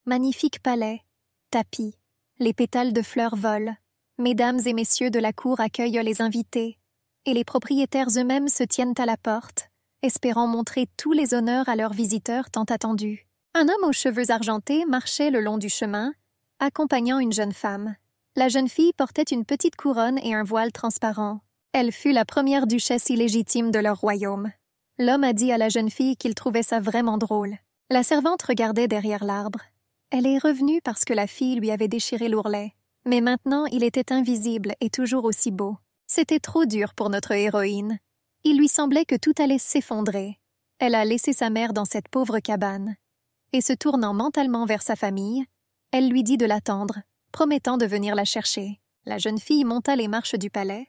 Magnifique palais, tapis, les pétales de fleurs volent, mesdames et messieurs de la cour accueillent les invités, et les propriétaires eux-mêmes se tiennent à la porte, espérant montrer tous les honneurs à leurs visiteurs tant attendus. Un homme aux cheveux argentés marchait le long du chemin, accompagnant une jeune femme. La jeune fille portait une petite couronne et un voile transparent. Elle fut la première duchesse illégitime de leur royaume. L'homme a dit à la jeune fille qu'il trouvait ça vraiment drôle. La servante regardait derrière l'arbre. Elle est revenue parce que la fille lui avait déchiré l'ourlet. Mais maintenant, il était invisible et toujours aussi beau. C'était trop dur pour notre héroïne. Il lui semblait que tout allait s'effondrer. Elle a laissé sa mère dans cette pauvre cabane. Et se tournant mentalement vers sa famille, elle lui dit de l'attendre, promettant de venir la chercher. La jeune fille monta les marches du palais,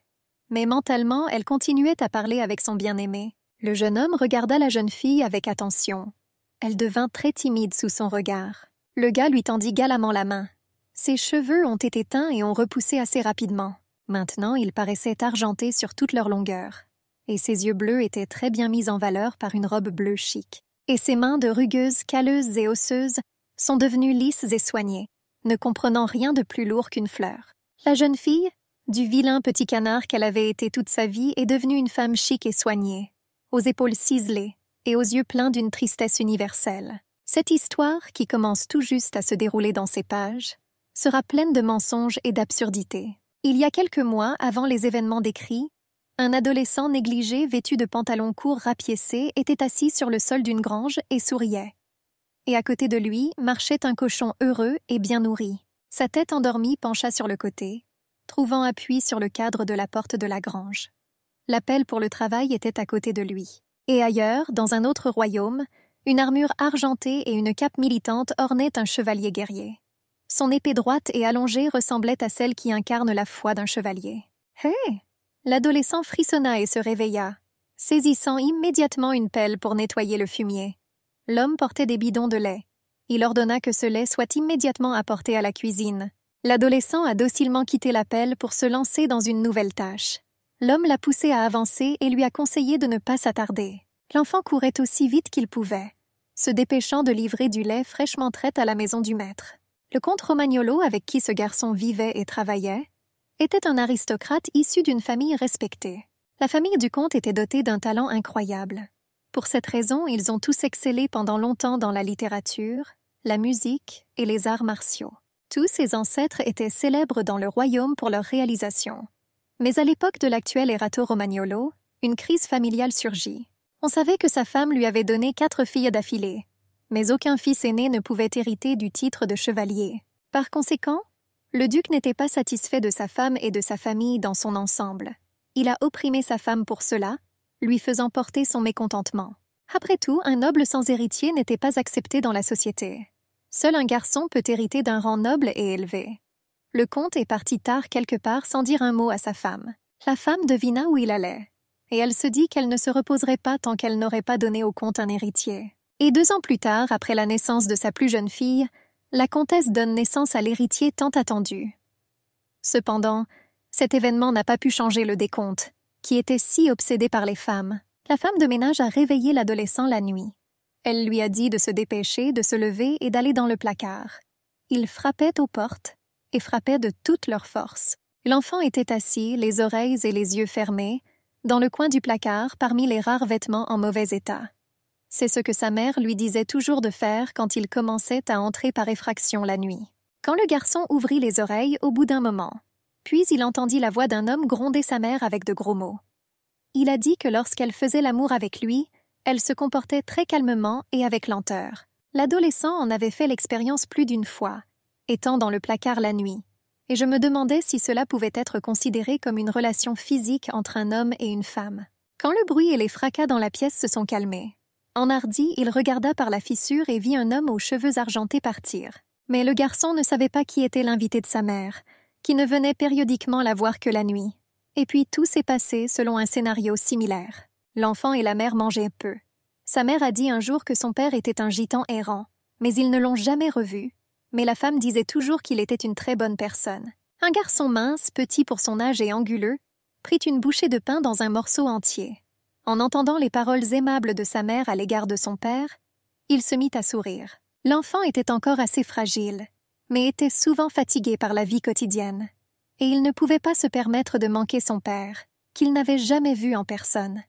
mais mentalement, elle continuait à parler avec son bien-aimé. Le jeune homme regarda la jeune fille avec attention. Elle devint très timide sous son regard. Le gars lui tendit galamment la main. Ses cheveux ont été teints et ont repoussé assez rapidement. Maintenant, ils paraissaient argentés sur toute leur longueur. Et ses yeux bleus étaient très bien mis en valeur par une robe bleue chic. Et ses mains de rugueuses, calleuses et osseuses sont devenues lisses et soignées, ne comprenant rien de plus lourd qu'une fleur. La jeune fille, du vilain petit canard qu'elle avait été toute sa vie, est devenue une femme chic et soignée, aux épaules ciselées et aux yeux pleins d'une tristesse universelle. Cette histoire, qui commence tout juste à se dérouler dans ces pages, sera pleine de mensonges et d'absurdités. Il y a quelques mois, avant les événements décrits, un adolescent négligé vêtu de pantalons courts rapiécés était assis sur le sol d'une grange et souriait. Et à côté de lui marchait un cochon heureux et bien nourri. Sa tête endormie pencha sur le côté, trouvant appui sur le cadre de la porte de la grange. La pelle pour le travail était à côté de lui. Et ailleurs, dans un autre royaume, une armure argentée et une cape militante ornaient un chevalier guerrier. Son épée droite et allongée ressemblait à celle qui incarne la foi d'un chevalier. « Hé !» L'adolescent frissonna et se réveilla, saisissant immédiatement une pelle pour nettoyer le fumier. L'homme portait des bidons de lait. Il ordonna que ce lait soit immédiatement apporté à la cuisine. L'adolescent a docilement quitté la pelle pour se lancer dans une nouvelle tâche. L'homme l'a poussé à avancer et lui a conseillé de ne pas s'attarder. L'enfant courait aussi vite qu'il pouvait, se dépêchant de livrer du lait fraîchement trait à la maison du maître. Le comte Romagnolo, avec qui ce garçon vivait et travaillait, était un aristocrate issu d'une famille respectée. La famille du comte était dotée d'un talent incroyable. Pour cette raison, ils ont tous excellé pendant longtemps dans la littérature, la musique et les arts martiaux. Tous ses ancêtres étaient célèbres dans le royaume pour leurs réalisations. Mais à l'époque de l'actuel Erato Romagnolo, une crise familiale surgit. On savait que sa femme lui avait donné 4 filles d'affilée, mais aucun fils aîné ne pouvait hériter du titre de chevalier. Par conséquent, le duc n'était pas satisfait de sa femme et de sa famille dans son ensemble. Il a opprimé sa femme pour cela, lui faisant porter son mécontentement. Après tout, un noble sans héritier n'était pas accepté dans la société. Seul un garçon peut hériter d'un rang noble et élevé. Le comte est parti tard quelque part sans dire un mot à sa femme. La femme devina où il allait, et elle se dit qu'elle ne se reposerait pas tant qu'elle n'aurait pas donné au comte un héritier. Et 2 ans plus tard, après la naissance de sa plus jeune fille, la comtesse donne naissance à l'héritier tant attendu. Cependant, cet événement n'a pas pu changer le décompte, qui était si obsédé par les femmes. La femme de ménage a réveillé l'adolescent la nuit. Elle lui a dit de se dépêcher, de se lever et d'aller dans le placard. Il frappait aux portes et frappait de toute leur force. L'enfant était assis, les oreilles et les yeux fermés, dans le coin du placard parmi les rares vêtements en mauvais état. C'est ce que sa mère lui disait toujours de faire quand il commençait à entrer par effraction la nuit. Quand le garçon ouvrit les oreilles au bout d'un moment, puis il entendit la voix d'un homme gronder sa mère avec de gros mots. Il a dit que lorsqu'elle faisait l'amour avec lui, elle se comportait très calmement et avec lenteur. L'adolescent en avait fait l'expérience plus d'une fois, étant dans le placard la nuit, et je me demandais si cela pouvait être considéré comme une relation physique entre un homme et une femme. Quand le bruit et les fracas dans la pièce se sont calmés, enhardi, il regarda par la fissure et vit un homme aux cheveux argentés partir. Mais le garçon ne savait pas qui était l'invité de sa mère, qui ne venait périodiquement la voir que la nuit. Et puis tout s'est passé selon un scénario similaire. L'enfant et la mère mangeaient peu. Sa mère a dit un jour que son père était un gitan errant, mais ils ne l'ont jamais revu. Mais la femme disait toujours qu'il était une très bonne personne. Un garçon mince, petit pour son âge et anguleux, prit une bouchée de pain dans un morceau entier. En entendant les paroles aimables de sa mère à l'égard de son père, il se mit à sourire. L'enfant était encore assez fragile, mais était souvent fatigué par la vie quotidienne, et il ne pouvait pas se permettre de manquer son père, qu'il n'avait jamais vu en personne.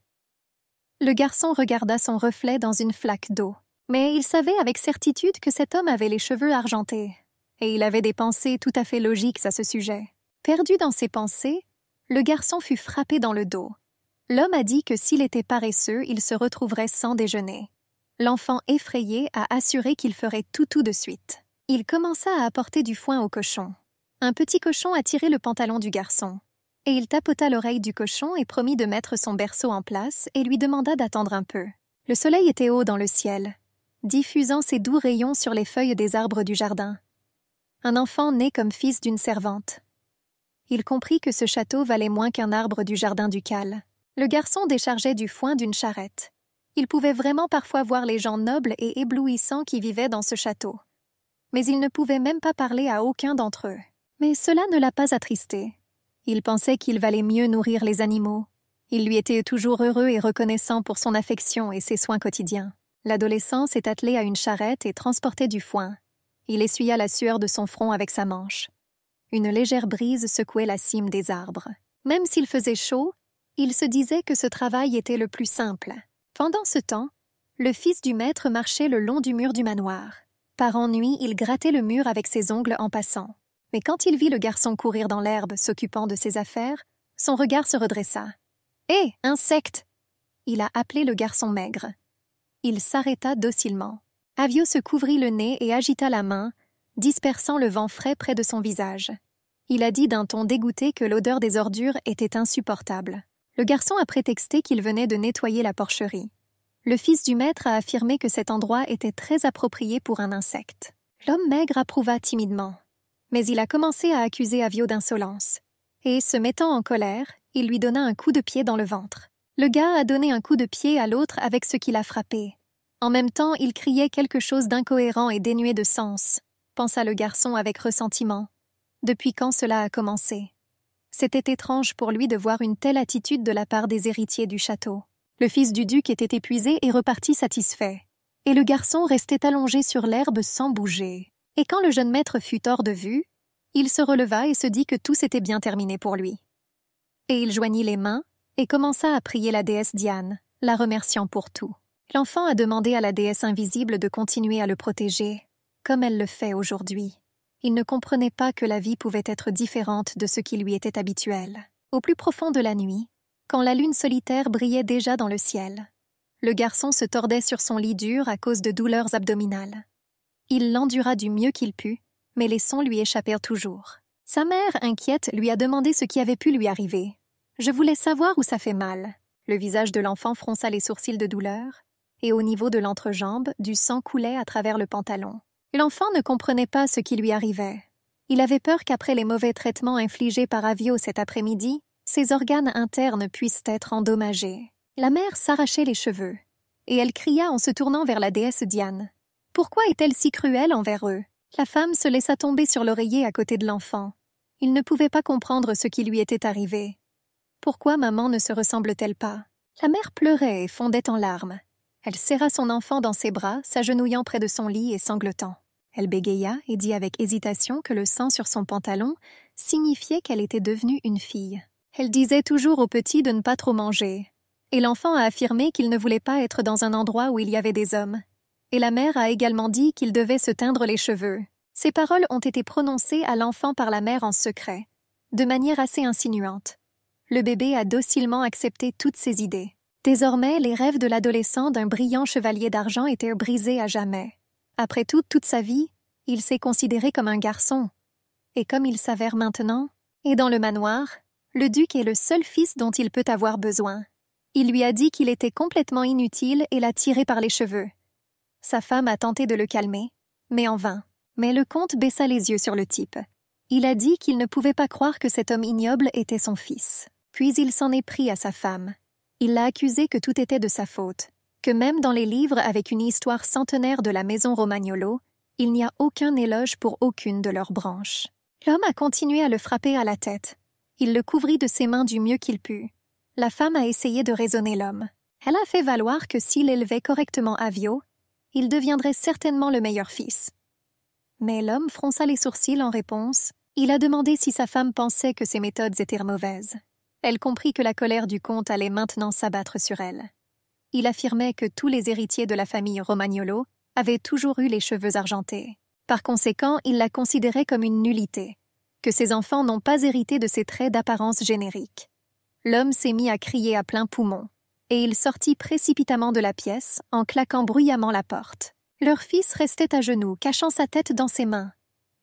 Le garçon regarda son reflet dans une flaque d'eau, mais il savait avec certitude que cet homme avait les cheveux argentés, et il avait des pensées tout à fait logiques à ce sujet. Perdu dans ses pensées, le garçon fut frappé dans le dos. L'homme a dit que s'il était paresseux, il se retrouverait sans déjeuner. L'enfant effrayé a assuré qu'il ferait tout de suite. Il commença à apporter du foin au cochon. Un petit cochon a tiré le pantalon du garçon, et il tapota l'oreille du cochon et promit de mettre son berceau en place et lui demanda d'attendre un peu. Le soleil était haut dans le ciel, diffusant ses doux rayons sur les feuilles des arbres du jardin. Un enfant né comme fils d'une servante. Il comprit que ce château valait moins qu'un arbre du jardin ducal. Le garçon déchargeait du foin d'une charrette. Il pouvait vraiment parfois voir les gens nobles et éblouissants qui vivaient dans ce château. Mais il ne pouvait même pas parler à aucun d'entre eux. Mais cela ne l'a pas attristé. Il pensait qu'il valait mieux nourrir les animaux. Il lui était toujours heureux et reconnaissant pour son affection et ses soins quotidiens. L'adolescent s'est attelé à une charrette et transportait du foin. Il essuya la sueur de son front avec sa manche. Une légère brise secouait la cime des arbres. Même s'il faisait chaud, il se disait que ce travail était le plus simple. Pendant ce temps, le fils du maître marchait le long du mur du manoir. Par ennui, il grattait le mur avec ses ongles en passant. Mais quand il vit le garçon courir dans l'herbe s'occupant de ses affaires, son regard se redressa. « Hé, insecte !» Il a appelé le garçon maigre. Il s'arrêta docilement. Avio se couvrit le nez et agita la main, dispersant le vent frais près de son visage. Il a dit d'un ton dégoûté que l'odeur des ordures était insupportable. Le garçon a prétexté qu'il venait de nettoyer la porcherie. Le fils du maître a affirmé que cet endroit était très approprié pour un insecte. L'homme maigre approuva timidement. Mais il a commencé à accuser Avio d'insolence. Et, se mettant en colère, il lui donna un coup de pied dans le ventre. Le gars a donné un coup de pied à l'autre avec ce qui l'a frappé. En même temps, il criait quelque chose d'incohérent et dénué de sens, pensa le garçon avec ressentiment. Depuis quand cela a commencé? C'était étrange pour lui de voir une telle attitude de la part des héritiers du château. Le fils du duc était épuisé et reparti satisfait. Et le garçon restait allongé sur l'herbe sans bouger. Et quand le jeune maître fut hors de vue, il se releva et se dit que tout s'était bien terminé pour lui. Et il joignit les mains et commença à prier la déesse Diane, la remerciant pour tout. L'enfant a demandé à la déesse invisible de continuer à le protéger, comme elle le fait aujourd'hui. Il ne comprenait pas que la vie pouvait être différente de ce qui lui était habituel. Au plus profond de la nuit, quand la lune solitaire brillait déjà dans le ciel, le garçon se tordait sur son lit dur à cause de douleurs abdominales. Il l'endura du mieux qu'il put, mais les sons lui échappèrent toujours. Sa mère, inquiète, lui a demandé ce qui avait pu lui arriver. « Je voulais savoir où ça fait mal. » Le visage de l'enfant fronça les sourcils de douleur, et au niveau de l'entrejambe, du sang coulait à travers le pantalon. L'enfant ne comprenait pas ce qui lui arrivait. Il avait peur qu'après les mauvais traitements infligés par Avio cet après-midi, ses organes internes puissent être endommagés. La mère s'arrachait les cheveux, et elle cria en se tournant vers la déesse Diane. Pourquoi est-elle si cruelle envers eux? La femme se laissa tomber sur l'oreiller à côté de l'enfant. Il ne pouvait pas comprendre ce qui lui était arrivé. Pourquoi maman ne se ressemble-t-elle pas? La mère pleurait et fondait en larmes. Elle serra son enfant dans ses bras, s'agenouillant près de son lit et sanglotant. Elle bégaya et dit avec hésitation que le sang sur son pantalon signifiait qu'elle était devenue une fille. Elle disait toujours au petit de ne pas trop manger. Et l'enfant a affirmé qu'il ne voulait pas être dans un endroit où il y avait des hommes. Et la mère a également dit qu'il devait se teindre les cheveux. Ces paroles ont été prononcées à l'enfant par la mère en secret, de manière assez insinuante. Le bébé a docilement accepté toutes ces idées. Désormais, les rêves de l'adolescent d'un brillant chevalier d'argent étaient brisés à jamais. Après tout, toute sa vie, il s'est considéré comme un garçon. Et comme il s'avère maintenant, et dans le manoir, le duc est le seul fils dont il peut avoir besoin. Il lui a dit qu'il était complètement inutile et l'a tiré par les cheveux. Sa femme a tenté de le calmer, mais en vain. Mais le comte baissa les yeux sur le type. Il a dit qu'il ne pouvait pas croire que cet homme ignoble était son fils. Puis il s'en est pris à sa femme. Il l'a accusé que tout était de sa faute, que même dans les livres avec une histoire centenaire de la maison Romagnolo, il n'y a aucun éloge pour aucune de leurs branches. L'homme a continué à le frapper à la tête. Il le couvrit de ses mains du mieux qu'il put. La femme a essayé de raisonner l'homme. Elle a fait valoir que s'il élevait correctement Avio, Il deviendrait certainement le meilleur fils. Mais l'homme fronça les sourcils en réponse. Il a demandé si sa femme pensait que ses méthodes étaient mauvaises. Elle comprit que la colère du comte allait maintenant s'abattre sur elle. Il affirmait que tous les héritiers de la famille Romagnolo avaient toujours eu les cheveux argentés. Par conséquent, il la considérait comme une nullité, que ses enfants n'ont pas hérité de ses traits d'apparence générique. L'homme s'est mis à crier à plein poumon, et il sortit précipitamment de la pièce en claquant bruyamment la porte. Leur fils restait à genoux, cachant sa tête dans ses mains,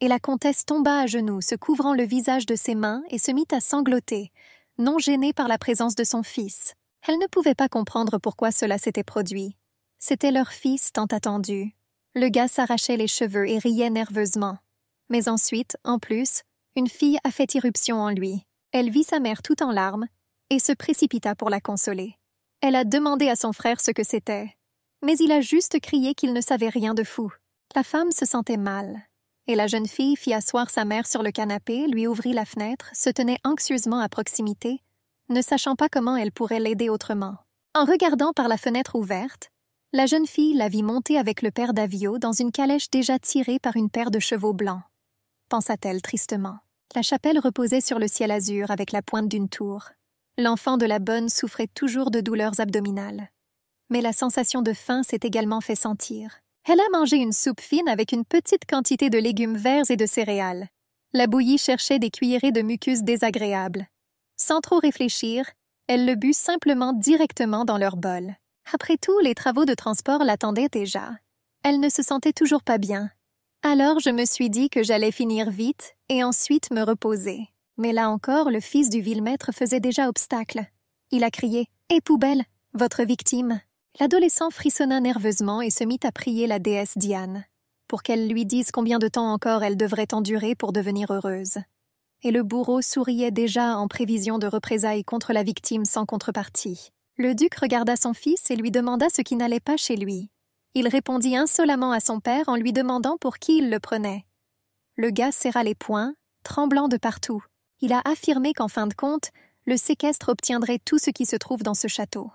et la comtesse tomba à genoux, se couvrant le visage de ses mains et se mit à sangloter, non gênée par la présence de son fils. Elle ne pouvait pas comprendre pourquoi cela s'était produit. C'était leur fils tant attendu. Le gars s'arrachait les cheveux et riait nerveusement. Mais ensuite, en plus, une fille a fait irruption en lui. Elle vit sa mère tout en larmes et se précipita pour la consoler. Elle a demandé à son frère ce que c'était, mais il a juste crié qu'il ne savait rien de fou. La femme se sentait mal, et la jeune fille fit asseoir sa mère sur le canapé, lui ouvrit la fenêtre, se tenait anxieusement à proximité, ne sachant pas comment elle pourrait l'aider autrement. En regardant par la fenêtre ouverte, la jeune fille la vit monter avec le père d'Avio dans une calèche déjà tirée par une paire de chevaux blancs, pensa-t-elle tristement. La chapelle reposait sur le ciel azur avec la pointe d'une tour. L'enfant de la bonne souffrait toujours de douleurs abdominales. Mais la sensation de faim s'est également fait sentir. Elle a mangé une soupe fine avec une petite quantité de légumes verts et de céréales. La bouillie cherchait des cuillerées de mucus désagréables. Sans trop réfléchir, elle le but simplement directement dans leur bol. Après tout, les travaux de transport l'attendaient déjà. Elle ne se sentait toujours pas bien. Alors je me suis dit que j'allais finir vite et ensuite me reposer. Mais là encore, le fils du vilemaître faisait déjà obstacle. Il a crié « Eh poubelle, votre victime !» L'adolescent frissonna nerveusement et se mit à prier la déesse Diane, pour qu'elle lui dise combien de temps encore elle devrait endurer pour devenir heureuse. Et le bourreau souriait déjà en prévision de représailles contre la victime sans contrepartie. Le duc regarda son fils et lui demanda ce qui n'allait pas chez lui. Il répondit insolemment à son père en lui demandant pour qui il le prenait. Le gars serra les poings, tremblant de partout. Il a affirmé qu'en fin de compte, le séquestre obtiendrait tout ce qui se trouve dans ce château.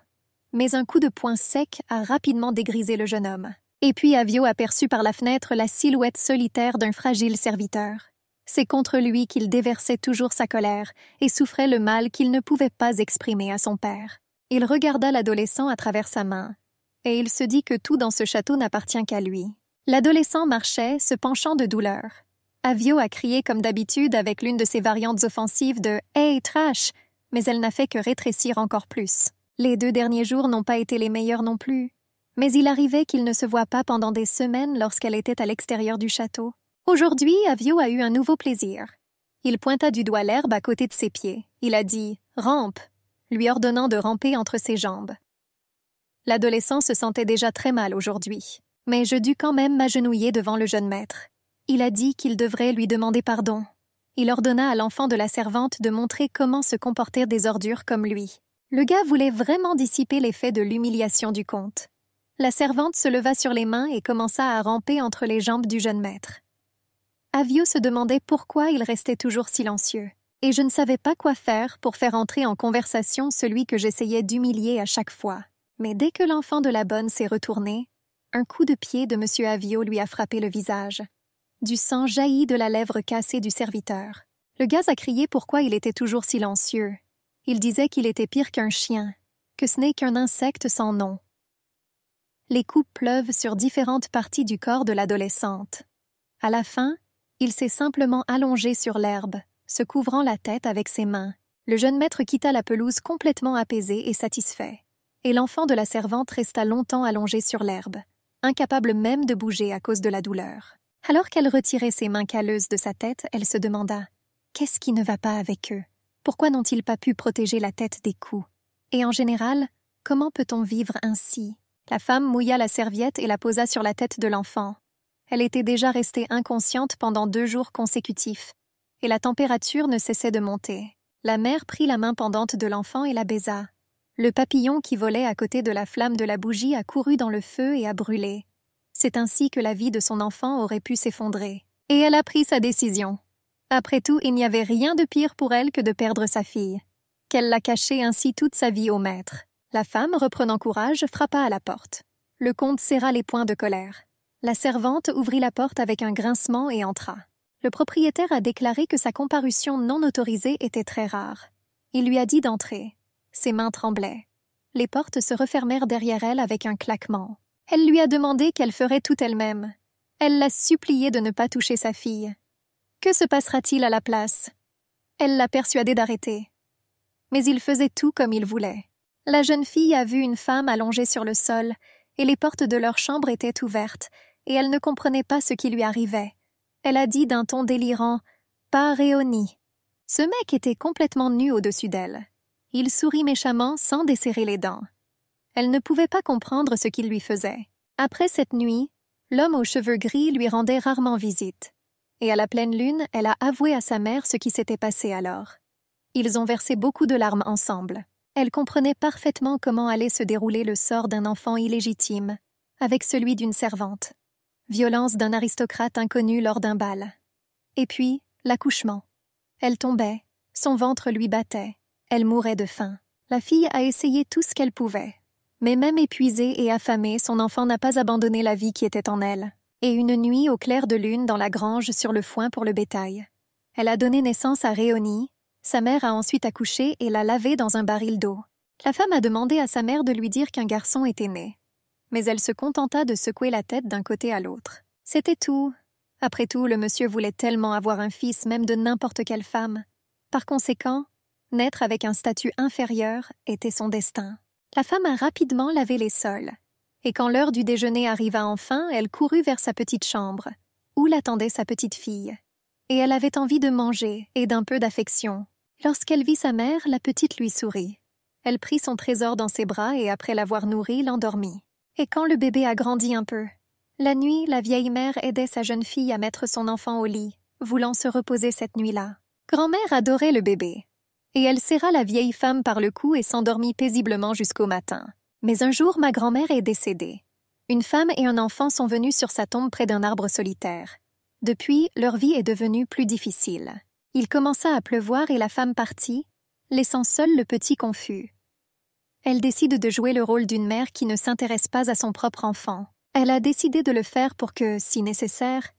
Mais un coup de poing sec a rapidement dégrisé le jeune homme. Et puis Avio aperçut par la fenêtre la silhouette solitaire d'un fragile serviteur. C'est contre lui qu'il déversait toujours sa colère et souffrait le mal qu'il ne pouvait pas exprimer à son père. Il regarda l'adolescent à travers sa main, et il se dit que tout dans ce château n'appartient qu'à lui. L'adolescent marchait, se penchant de douleur. Avio a crié comme d'habitude avec l'une de ses variantes offensives de « Hey, trash !» mais elle n'a fait que rétrécir encore plus. Les 2 derniers jours n'ont pas été les meilleurs non plus. Mais il arrivait qu'il ne se voit pas pendant des semaines lorsqu'elle était à l'extérieur du château. Aujourd'hui, Avio a eu un nouveau plaisir. Il pointa du doigt l'herbe à côté de ses pieds. Il a dit « Rampe !» lui ordonnant de ramper entre ses jambes. L'adolescent se sentait déjà très mal aujourd'hui, mais je dus quand même m'agenouiller devant le jeune maître. Il a dit qu'il devrait lui demander pardon. Il ordonna à l'enfant de la servante de montrer comment se comporter des ordures comme lui. Le gars voulait vraiment dissiper l'effet de l'humiliation du comte. La servante se leva sur les mains et commença à ramper entre les jambes du jeune maître. Avio se demandait pourquoi il restait toujours silencieux, et je ne savais pas quoi faire pour faire entrer en conversation celui que j'essayais d'humilier à chaque fois. Mais dès que l'enfant de la bonne s'est retourné, un coup de pied de M. Avio lui a frappé le visage. Du sang jaillit de la lèvre cassée du serviteur. Le gars a crié pourquoi il était toujours silencieux. Il disait qu'il était pire qu'un chien, que ce n'est qu'un insecte sans nom. Les coups pleuvent sur différentes parties du corps de l'adolescente. À la fin, il s'est simplement allongé sur l'herbe, se couvrant la tête avec ses mains. Le jeune maître quitta la pelouse complètement apaisé et satisfait. Et l'enfant de la servante resta longtemps allongé sur l'herbe, incapable même de bouger à cause de la douleur. Alors qu'elle retirait ses mains calleuses de sa tête, elle se demanda « Qu'est-ce qui ne va pas avec eux? Pourquoi n'ont-ils pas pu protéger la tête des coups? Et en général, comment peut-on vivre ainsi ?» La femme mouilla la serviette et la posa sur la tête de l'enfant. Elle était déjà restée inconsciente pendant 2 jours consécutifs, et la température ne cessait de monter. La mère prit la main pendante de l'enfant et la baisa. Le papillon qui volait à côté de la flamme de la bougie a couru dans le feu et a brûlé. C'est ainsi que la vie de son enfant aurait pu s'effondrer. Et elle a pris sa décision. Après tout, il n'y avait rien de pire pour elle que de perdre sa fille. Qu'elle l'a cachée ainsi toute sa vie au maître. La femme, reprenant courage, frappa à la porte. Le comte serra les poings de colère. La servante ouvrit la porte avec un grincement et entra. Le propriétaire a déclaré que sa comparution non autorisée était très rare. Il lui a dit d'entrer. Ses mains tremblaient. Les portes se refermèrent derrière elle avec un claquement. Elle lui a demandé qu'elle ferait tout elle-même. Elle l'a supplié de ne pas toucher sa fille. Que se passera-t-il à la place? Elle l'a persuadé d'arrêter. Mais il faisait tout comme il voulait. La jeune fille a vu une femme allongée sur le sol, et les portes de leur chambre étaient ouvertes, et elle ne comprenait pas ce qui lui arrivait. Elle a dit d'un ton délirant « Pas Réoni ». Ce mec était complètement nu au-dessus d'elle. Il sourit méchamment sans desserrer les dents. Elle ne pouvait pas comprendre ce qu'il lui faisait. Après cette nuit, l'homme aux cheveux gris lui rendait rarement visite. Et à la pleine lune, elle a avoué à sa mère ce qui s'était passé alors. Ils ont versé beaucoup de larmes ensemble. Elle comprenait parfaitement comment allait se dérouler le sort d'un enfant illégitime, avec celui d'une servante. Violence d'un aristocrate inconnu lors d'un bal. Et puis, l'accouchement. Elle tombait, son ventre lui battait, elle mourait de faim. La fille a essayé tout ce qu'elle pouvait. Mais même épuisée et affamée, son enfant n'a pas abandonné la vie qui était en elle. Et une nuit, au clair de lune, dans la grange sur le foin pour le bétail. Elle a donné naissance à Réoni. Sa mère a ensuite accouché et l'a lavé dans un baril d'eau. La femme a demandé à sa mère de lui dire qu'un garçon était né. Mais elle se contenta de secouer la tête d'un côté à l'autre. C'était tout. Après tout, le monsieur voulait tellement avoir un fils, même de n'importe quelle femme. Par conséquent, naître avec un statut inférieur était son destin. La femme a rapidement lavé les sols. Et quand l'heure du déjeuner arriva enfin, elle courut vers sa petite chambre, où l'attendait sa petite fille. Et elle avait envie de manger et d'un peu d'affection. Lorsqu'elle vit sa mère, la petite lui sourit. Elle prit son trésor dans ses bras et après l'avoir nourri, l'endormit. Et quand le bébé a grandi un peu, la nuit, la vieille mère aidait sa jeune fille à mettre son enfant au lit, voulant se reposer cette nuit-là. Grand-mère adorait le bébé. Et elle serra la vieille femme par le cou et s'endormit paisiblement jusqu'au matin. Mais un jour, ma grand-mère est décédée. Une femme et un enfant sont venus sur sa tombe près d'un arbre solitaire. Depuis, leur vie est devenue plus difficile. Il commença à pleuvoir et la femme partit, laissant seul le petit confus. Elle décide de jouer le rôle d'une mère qui ne s'intéresse pas à son propre enfant. Elle a décidé de le faire pour que, si nécessaire,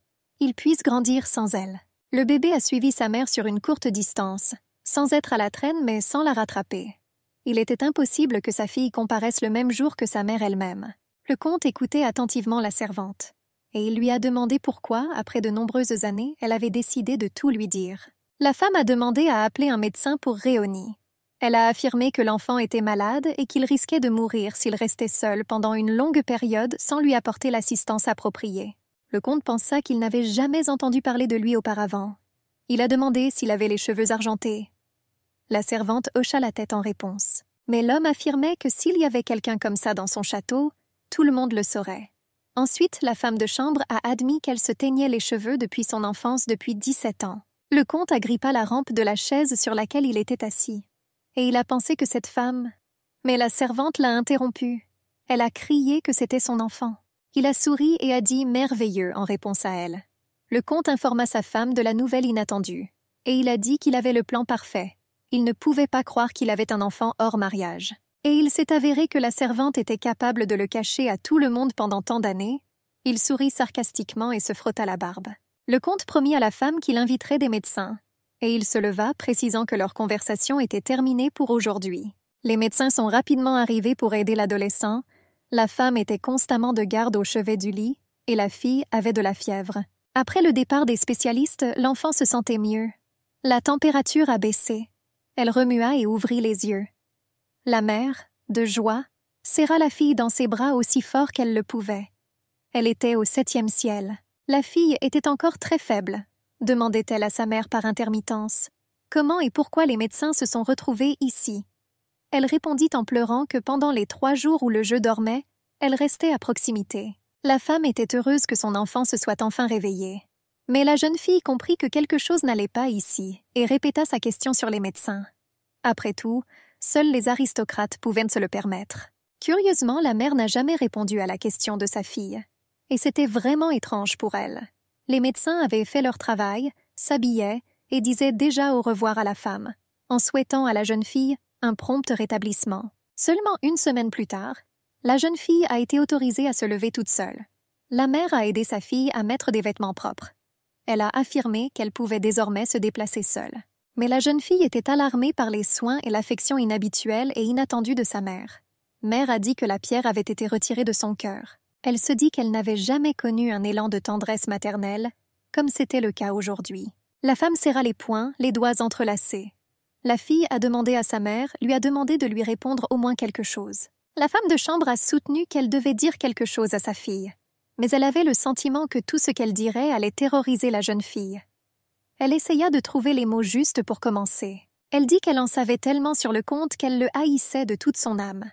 il puisse grandir sans elle. Le bébé a suivi sa mère sur une courte distance, sans être à la traîne mais sans la rattraper. Il était impossible que sa fille comparaisse le même jour que sa mère elle-même. Le comte écoutait attentivement la servante, et il lui a demandé pourquoi, après de nombreuses années, elle avait décidé de tout lui dire. La femme a demandé à appeler un médecin pour Réoni. Elle a affirmé que l'enfant était malade et qu'il risquait de mourir s'il restait seul pendant une longue période sans lui apporter l'assistance appropriée. Le comte pensa qu'il n'avait jamais entendu parler de lui auparavant. Il a demandé s'il avait les cheveux argentés. La servante hocha la tête en réponse. Mais l'homme affirmait que s'il y avait quelqu'un comme ça dans son château, tout le monde le saurait. Ensuite, la femme de chambre a admis qu'elle se teignait les cheveux depuis son enfance depuis 17 ans. Le comte agrippa la rampe de la chaise sur laquelle il était assis. Et il a pensé que cette femme... Mais la servante l'a interrompu. Elle a crié que c'était son enfant. Il a souri et a dit « merveilleux » en réponse à elle. Le comte informa sa femme de la nouvelle inattendue. Et il a dit qu'il avait le plan parfait. Il ne pouvait pas croire qu'il avait un enfant hors mariage. Et il s'est avéré que la servante était capable de le cacher à tout le monde pendant tant d'années. Il sourit sarcastiquement et se frotta la barbe. Le comte promit à la femme qu'il inviterait des médecins. Et il se leva, précisant que leur conversation était terminée pour aujourd'hui. Les médecins sont rapidement arrivés pour aider l'adolescent. La femme était constamment de garde au chevet du lit, et la fille avait de la fièvre. Après le départ des spécialistes, l'enfant se sentait mieux. La température a baissé. Elle remua et ouvrit les yeux. La mère, de joie, serra la fille dans ses bras aussi fort qu'elle le pouvait. Elle était au 7e ciel. La fille était encore très faible, demandait-elle à sa mère par intermittence. Comment et pourquoi les médecins se sont retrouvés ici? Elle répondit en pleurant que pendant les 3 jours où le jeu dormait, elle restait à proximité. La femme était heureuse que son enfant se soit enfin réveillé. Mais la jeune fille comprit que quelque chose n'allait pas ici et répéta sa question sur les médecins. Après tout, seuls les aristocrates pouvaient se le permettre. Curieusement, la mère n'a jamais répondu à la question de sa fille. Et c'était vraiment étrange pour elle. Les médecins avaient fait leur travail, s'habillaient et disaient déjà au revoir à la femme, en souhaitant à la jeune fille un prompt rétablissement. Seulement 1 semaine plus tard, La jeune fille a été autorisée à se lever toute seule. La mère a aidé sa fille à mettre des vêtements propres. Elle a affirmé qu'elle pouvait désormais se déplacer seule. Mais la jeune fille était alarmée par les soins et l'affection inhabituelle et inattendue de sa mère. Mère a dit que la pierre avait été retirée de son cœur. Elle se dit qu'elle n'avait jamais connu un élan de tendresse maternelle, comme c'était le cas aujourd'hui. La femme serra les poings, les doigts entrelacés. La fille a demandé à sa mère, lui a demandé de lui répondre au moins quelque chose. La femme de chambre a soutenu qu'elle devait dire quelque chose à sa fille. Mais elle avait le sentiment que tout ce qu'elle dirait allait terroriser la jeune fille. Elle essaya de trouver les mots justes pour commencer. Elle dit qu'elle en savait tellement sur le comte qu'elle le haïssait de toute son âme.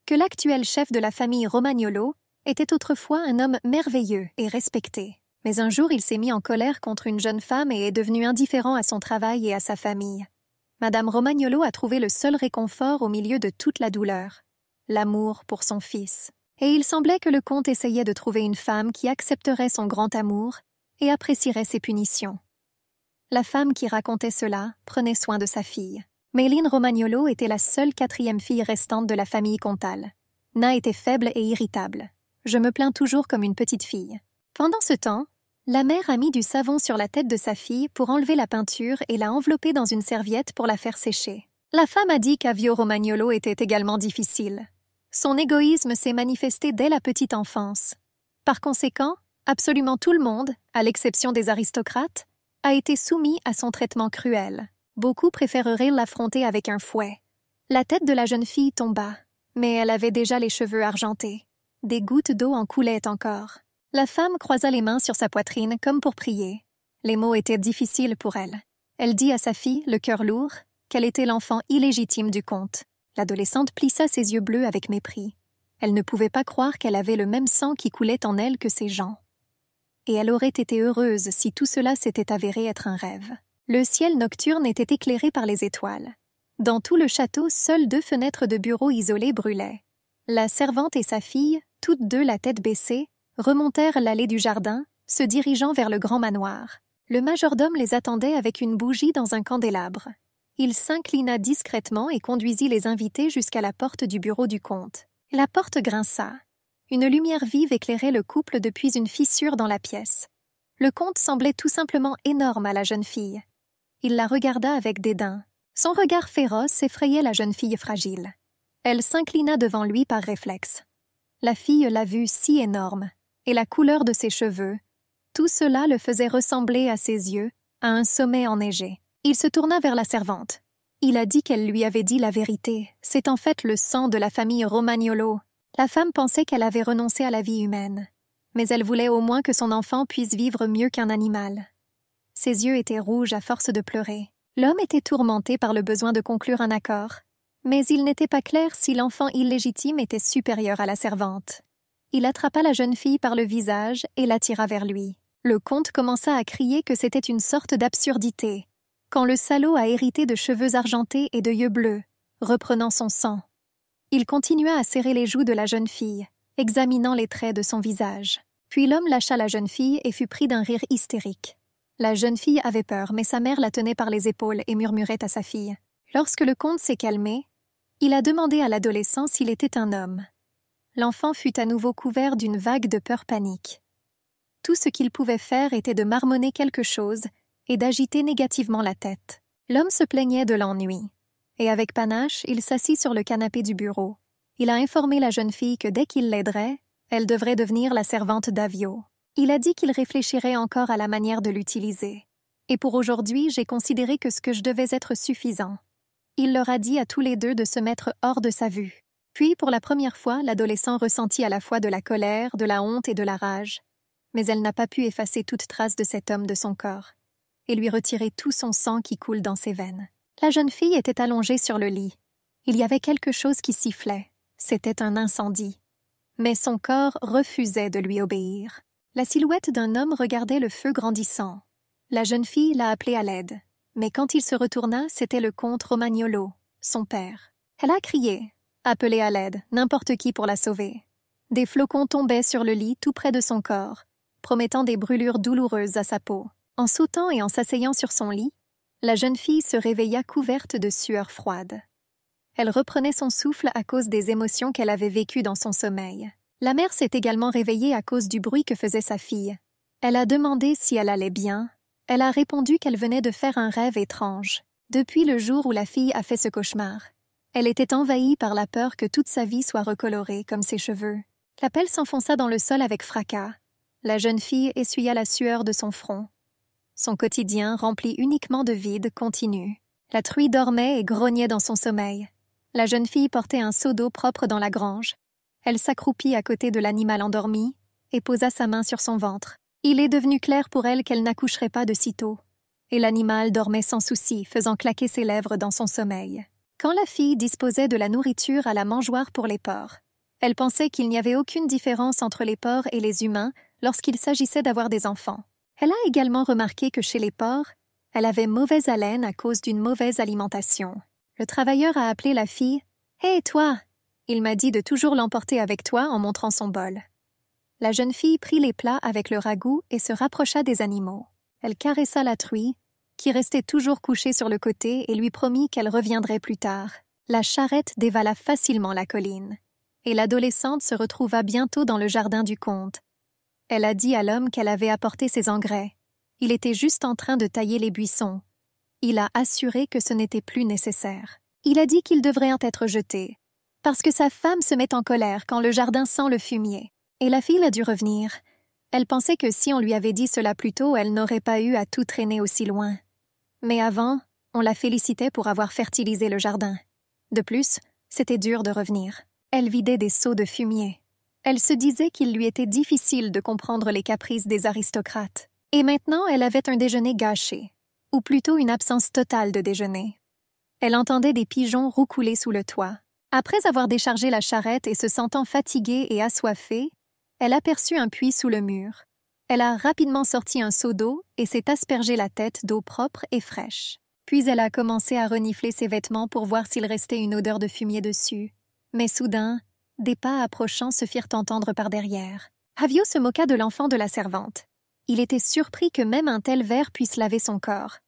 Que l'actuel chef de la famille Romagnolo était autrefois un homme merveilleux et respecté. Mais un jour, il s'est mis en colère contre une jeune femme et est devenu indifférent à son travail et à sa famille. Madame Romagnolo a trouvé le seul réconfort au milieu de toute la douleur, l'amour pour son fils. Et il semblait que le comte essayait de trouver une femme qui accepterait son grand amour et apprécierait ses punitions. La femme qui racontait cela prenait soin de sa fille. Méline Romagnolo était la seule 4e fille restante de la famille comtale. Na était faible et irritable. Je me plains toujours comme une petite fille. Pendant ce temps, la mère a mis du savon sur la tête de sa fille pour enlever la peinture et l'a enveloppée dans une serviette pour la faire sécher. La femme a dit qu'Avio Romagnolo était également difficile. Son égoïsme s'est manifesté dès la petite enfance. Par conséquent, absolument tout le monde, à l'exception des aristocrates, a été soumis à son traitement cruel. Beaucoup préféreraient l'affronter avec un fouet. La tête de la jeune fille tomba, mais elle avait déjà les cheveux argentés. Des gouttes d'eau en coulaient encore. La femme croisa les mains sur sa poitrine comme pour prier. Les mots étaient difficiles pour elle. Elle dit à sa fille, le cœur lourd, qu'elle était l'enfant illégitime du comte. L'adolescente plissa ses yeux bleus avec mépris. Elle ne pouvait pas croire qu'elle avait le même sang qui coulait en elle que ses gens. Et elle aurait été heureuse si tout cela s'était avéré être un rêve. Le ciel nocturne était éclairé par les étoiles. Dans tout le château, seules 2 fenêtres de bureaux isolées brûlaient. La servante et sa fille, toutes deux la tête baissée, remontèrent l'allée du jardin, se dirigeant vers le grand manoir. Le majordome les attendait avec une bougie dans un candélabre. Il s'inclina discrètement et conduisit les invités jusqu'à la porte du bureau du comte. La porte grinça. Une lumière vive éclairait le couple depuis une fissure dans la pièce. Le comte semblait tout simplement énorme à la jeune fille. Il la regarda avec dédain. Son regard féroce effrayait la jeune fille fragile. Elle s'inclina devant lui par réflexe. La fille l'a vue si énorme, et la couleur de ses cheveux, tout cela le faisait ressembler à ses yeux à un sommet enneigé. Il se tourna vers la servante. Il a dit qu'elle lui avait dit la vérité. C'est en fait le sang de la famille Romagnolo. La femme pensait qu'elle avait renoncé à la vie humaine, mais elle voulait au moins que son enfant puisse vivre mieux qu'un animal. Ses yeux étaient rouges à force de pleurer. L'homme était tourmenté par le besoin de conclure un accord, mais il n'était pas clair si l'enfant illégitime était supérieur à la servante. Il attrapa la jeune fille par le visage et l'attira vers lui. Le comte commença à crier que c'était une sorte d'absurdité, quand le salaud a hérité de cheveux argentés et de yeux bleus, reprenant son sang. Il continua à serrer les joues de la jeune fille, examinant les traits de son visage. Puis l'homme lâcha la jeune fille et fut pris d'un rire hystérique. La jeune fille avait peur, mais sa mère la tenait par les épaules et murmurait à sa fille. Lorsque le comte s'est calmé, il a demandé à l'adolescent s'il était un homme. L'enfant fut à nouveau couvert d'une vague de peur panique. Tout ce qu'il pouvait faire était de marmonner quelque chose et d'agiter négativement la tête. L'homme se plaignait de l'ennui. Et avec panache, il s'assit sur le canapé du bureau. Il a informé la jeune fille que dès qu'il l'aiderait, elle devrait devenir la servante d'Avio. Il a dit qu'il réfléchirait encore à la manière de l'utiliser. Et pour aujourd'hui, j'ai considéré que ce que je devais être suffisant. Il leur a dit à tous les deux de se mettre hors de sa vue. Puis, pour la première fois, l'adolescent ressentit à la fois de la colère, de la honte et de la rage. Mais elle n'a pas pu effacer toute trace de cet homme de son corps et lui retirer tout son sang qui coule dans ses veines. La jeune fille était allongée sur le lit. Il y avait quelque chose qui sifflait. C'était un incendie. Mais son corps refusait de lui obéir. La silhouette d'un homme regardait le feu grandissant. La jeune fille l'a appelé à l'aide. Mais quand il se retourna, c'était le comte Romagnolo, son père. Elle a crié, appelé à l'aide, n'importe qui pour la sauver. Des flocons tombaient sur le lit tout près de son corps, promettant des brûlures douloureuses à sa peau. En sautant et en s'asseyant sur son lit, la jeune fille se réveilla couverte de sueur froide. Elle reprenait son souffle à cause des émotions qu'elle avait vécues dans son sommeil. La mère s'est également réveillée à cause du bruit que faisait sa fille. Elle a demandé si elle allait bien. Elle a répondu qu'elle venait de faire un rêve étrange. Depuis le jour où la fille a fait ce cauchemar, elle était envahie par la peur que toute sa vie soit recolorée comme ses cheveux. La pelle s'enfonça dans le sol avec fracas. La jeune fille essuya la sueur de son front. Son quotidien, rempli uniquement de vide, continue. La truie dormait et grognait dans son sommeil. La jeune fille portait un seau d'eau propre dans la grange. Elle s'accroupit à côté de l'animal endormi et posa sa main sur son ventre. Il est devenu clair pour elle qu'elle n'accoucherait pas de sitôt. Et l'animal dormait sans souci, faisant claquer ses lèvres dans son sommeil. Quand la fille disposait de la nourriture à la mangeoire pour les porcs, elle pensait qu'il n'y avait aucune différence entre les porcs et les humains lorsqu'il s'agissait d'avoir des enfants. Elle a également remarqué que chez les porcs, elle avait mauvaise haleine à cause d'une mauvaise alimentation. Le travailleur a appelé la fille « Hé, toi !» Il m'a dit de toujours l'emporter avec toi en montrant son bol. La jeune fille prit les plats avec le ragoût et se rapprocha des animaux. Elle caressa la truie, qui restait toujours couchée sur le côté, et lui promit qu'elle reviendrait plus tard. La charrette dévala facilement la colline, et l'adolescente se retrouva bientôt dans le jardin du comte. Elle a dit à l'homme qu'elle avait apporté ses engrais. Il était juste en train de tailler les buissons. Il a assuré que ce n'était plus nécessaire. Il a dit qu'ils devraient être jetés, parce que sa femme se met en colère quand le jardin sent le fumier. Et la fille a dû revenir. Elle pensait que si on lui avait dit cela plus tôt, elle n'aurait pas eu à tout traîner aussi loin. Mais avant, on la félicitait pour avoir fertilisé le jardin. De plus, c'était dur de revenir. Elle vidait des seaux de fumier. Elle se disait qu'il lui était difficile de comprendre les caprices des aristocrates. Et maintenant, elle avait un déjeuner gâché, ou plutôt une absence totale de déjeuner. Elle entendait des pigeons roucouler sous le toit. Après avoir déchargé la charrette et se sentant fatiguée et assoiffée, elle aperçut un puits sous le mur. Elle a rapidement sorti un seau d'eau et s'est aspergé la tête d'eau propre et fraîche. Puis elle a commencé à renifler ses vêtements pour voir s'il restait une odeur de fumier dessus. Mais soudain, des pas approchant se firent entendre par derrière. Havio se moqua de l'enfant de la servante. Il était surpris que même un tel ver puisse laver son corps.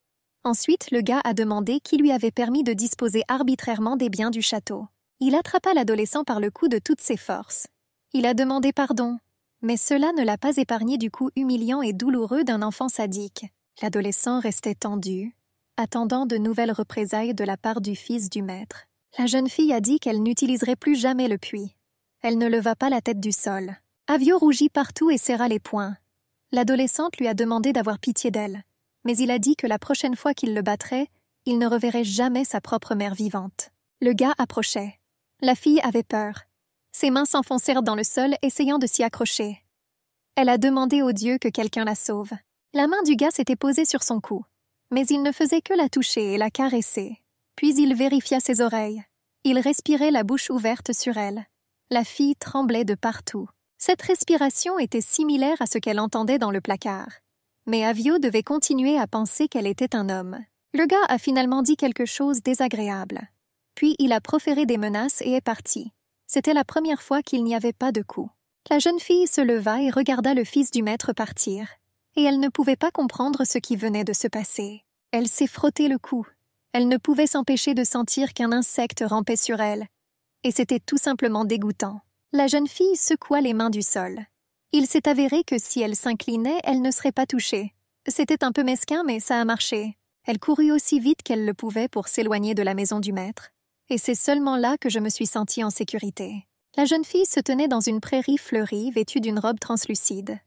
Ensuite, le gars a demandé qui lui avait permis de disposer arbitrairement des biens du château. Il attrapa l'adolescent par le cou de toutes ses forces. Il a demandé pardon, mais cela ne l'a pas épargné du coup humiliant et douloureux d'un enfant sadique. L'adolescent restait tendu, attendant de nouvelles représailles de la part du fils du maître. La jeune fille a dit qu'elle n'utiliserait plus jamais le puits. Elle ne leva pas la tête du sol. Havio rougit partout et serra les poings. L'adolescente lui a demandé d'avoir pitié d'elle, mais il a dit que la prochaine fois qu'il le battrait, il ne reverrait jamais sa propre mère vivante. Le gars approchait. La fille avait peur. Ses mains s'enfoncèrent dans le sol, essayant de s'y accrocher. Elle a demandé au Dieu que quelqu'un la sauve. La main du gars s'était posée sur son cou, mais il ne faisait que la toucher et la caresser. Puis il vérifia ses oreilles. Il respirait la bouche ouverte sur elle. La fille tremblait de partout. Cette respiration était similaire à ce qu'elle entendait dans le placard. Mais Havio devait continuer à penser qu'elle était un homme. Le gars a finalement dit quelque chose de désagréable. Puis il a proféré des menaces et est parti. C'était la première fois qu'il n'y avait pas de coup. La jeune fille se leva et regarda le fils du maître partir. Et elle ne pouvait pas comprendre ce qui venait de se passer. Elle s'est frotté le cou. Elle ne pouvait s'empêcher de sentir qu'un insecte rampait sur elle. Et c'était tout simplement dégoûtant. La jeune fille secoua les mains du sol. Il s'est avéré que si elle s'inclinait, elle ne serait pas touchée. C'était un peu mesquin, mais ça a marché. Elle courut aussi vite qu'elle le pouvait pour s'éloigner de la maison du maître. Et c'est seulement là que je me suis sentie en sécurité. La jeune fille se tenait dans une prairie fleurie vêtue d'une robe translucide.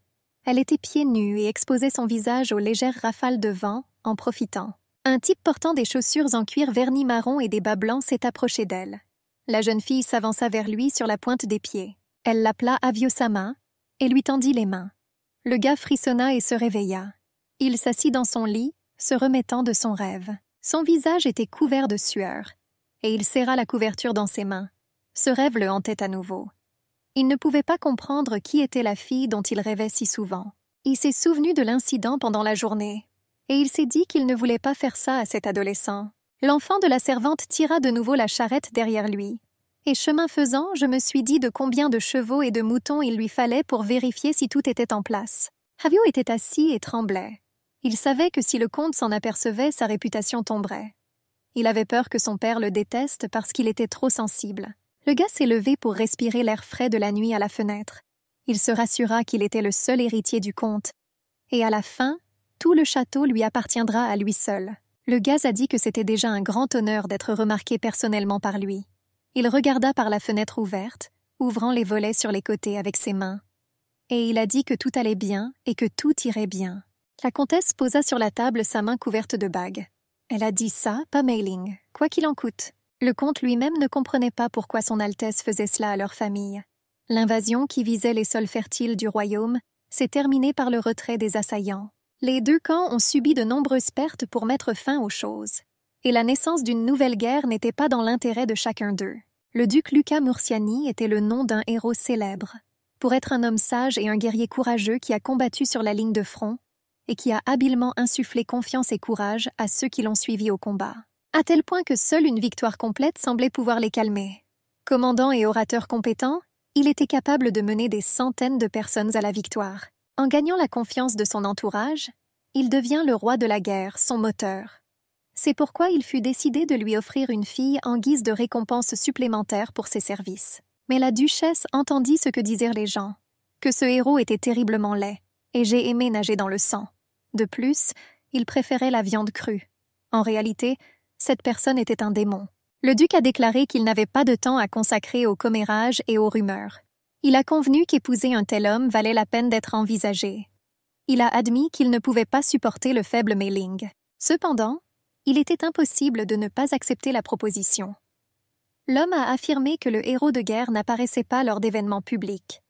Elle était pieds nus et exposait son visage aux légères rafales de vent, en profitant. Un type portant des chaussures en cuir verni marron et des bas blancs s'est approché d'elle. La jeune fille s'avança vers lui sur la pointe des pieds. Elle l'appela Havio-sama et lui tendit les mains. Le gars frissonna et se réveilla. Il s'assit dans son lit, se remettant de son rêve. Son visage était couvert de sueur, et il serra la couverture dans ses mains. Ce rêve le hantait à nouveau. Il ne pouvait pas comprendre qui était la fille dont il rêvait si souvent. Il s'est souvenu de l'incident pendant la journée, et il s'est dit qu'il ne voulait pas faire ça à cet adolescent. L'enfant de la servante tira de nouveau la charrette derrière lui. Et chemin faisant, je me suis dit de combien de chevaux et de moutons il lui fallait pour vérifier si tout était en place. Havio était assis et tremblait. Il savait que si le comte s'en apercevait, sa réputation tomberait. Il avait peur que son père le déteste parce qu'il était trop sensible. Le gars s'est levé pour respirer l'air frais de la nuit à la fenêtre. Il se rassura qu'il était le seul héritier du comte. Et à la fin, tout le château lui appartiendra à lui seul. Le gaz a dit que c'était déjà un grand honneur d'être remarqué personnellement par lui. Il regarda par la fenêtre ouverte, ouvrant les volets sur les côtés avec ses mains. Et il a dit que tout allait bien et que tout irait bien. La comtesse posa sur la table sa main couverte de bagues. Elle a dit ça, pas Mei-ling, quoi qu'il en coûte. Le comte lui-même ne comprenait pas pourquoi son Altesse faisait cela à leur famille. L'invasion qui visait les sols fertiles du royaume s'est terminée par le retrait des assaillants. Les deux camps ont subi de nombreuses pertes pour mettre fin aux choses. Et la naissance d'une nouvelle guerre n'était pas dans l'intérêt de chacun d'eux. Le duc Luca Murciani était le nom d'un héros célèbre. Pour être un homme sage et un guerrier courageux qui a combattu sur la ligne de front et qui a habilement insufflé confiance et courage à ceux qui l'ont suivi au combat. À tel point que seule une victoire complète semblait pouvoir les calmer. Commandant et orateur compétent, il était capable de mener des centaines de personnes à la victoire. En gagnant la confiance de son entourage, il devient le roi de la guerre, son moteur. C'est pourquoi il fut décidé de lui offrir une fille en guise de récompense supplémentaire pour ses services. Mais la duchesse entendit ce que disirent les gens, que ce héros était terriblement laid, et j'ai aimé nager dans le sang. De plus, il préférait la viande crue. En réalité, cette personne était un démon. Le duc a déclaré qu'il n'avait pas de temps à consacrer aux commérages et aux rumeurs. Il a convenu qu'épouser un tel homme valait la peine d'être envisagé. Il a admis qu'il ne pouvait pas supporter le faible Mei-ling. Cependant, il était impossible de ne pas accepter la proposition. L'homme a affirmé que le héros de guerre n'apparaissait pas lors d'événements publics.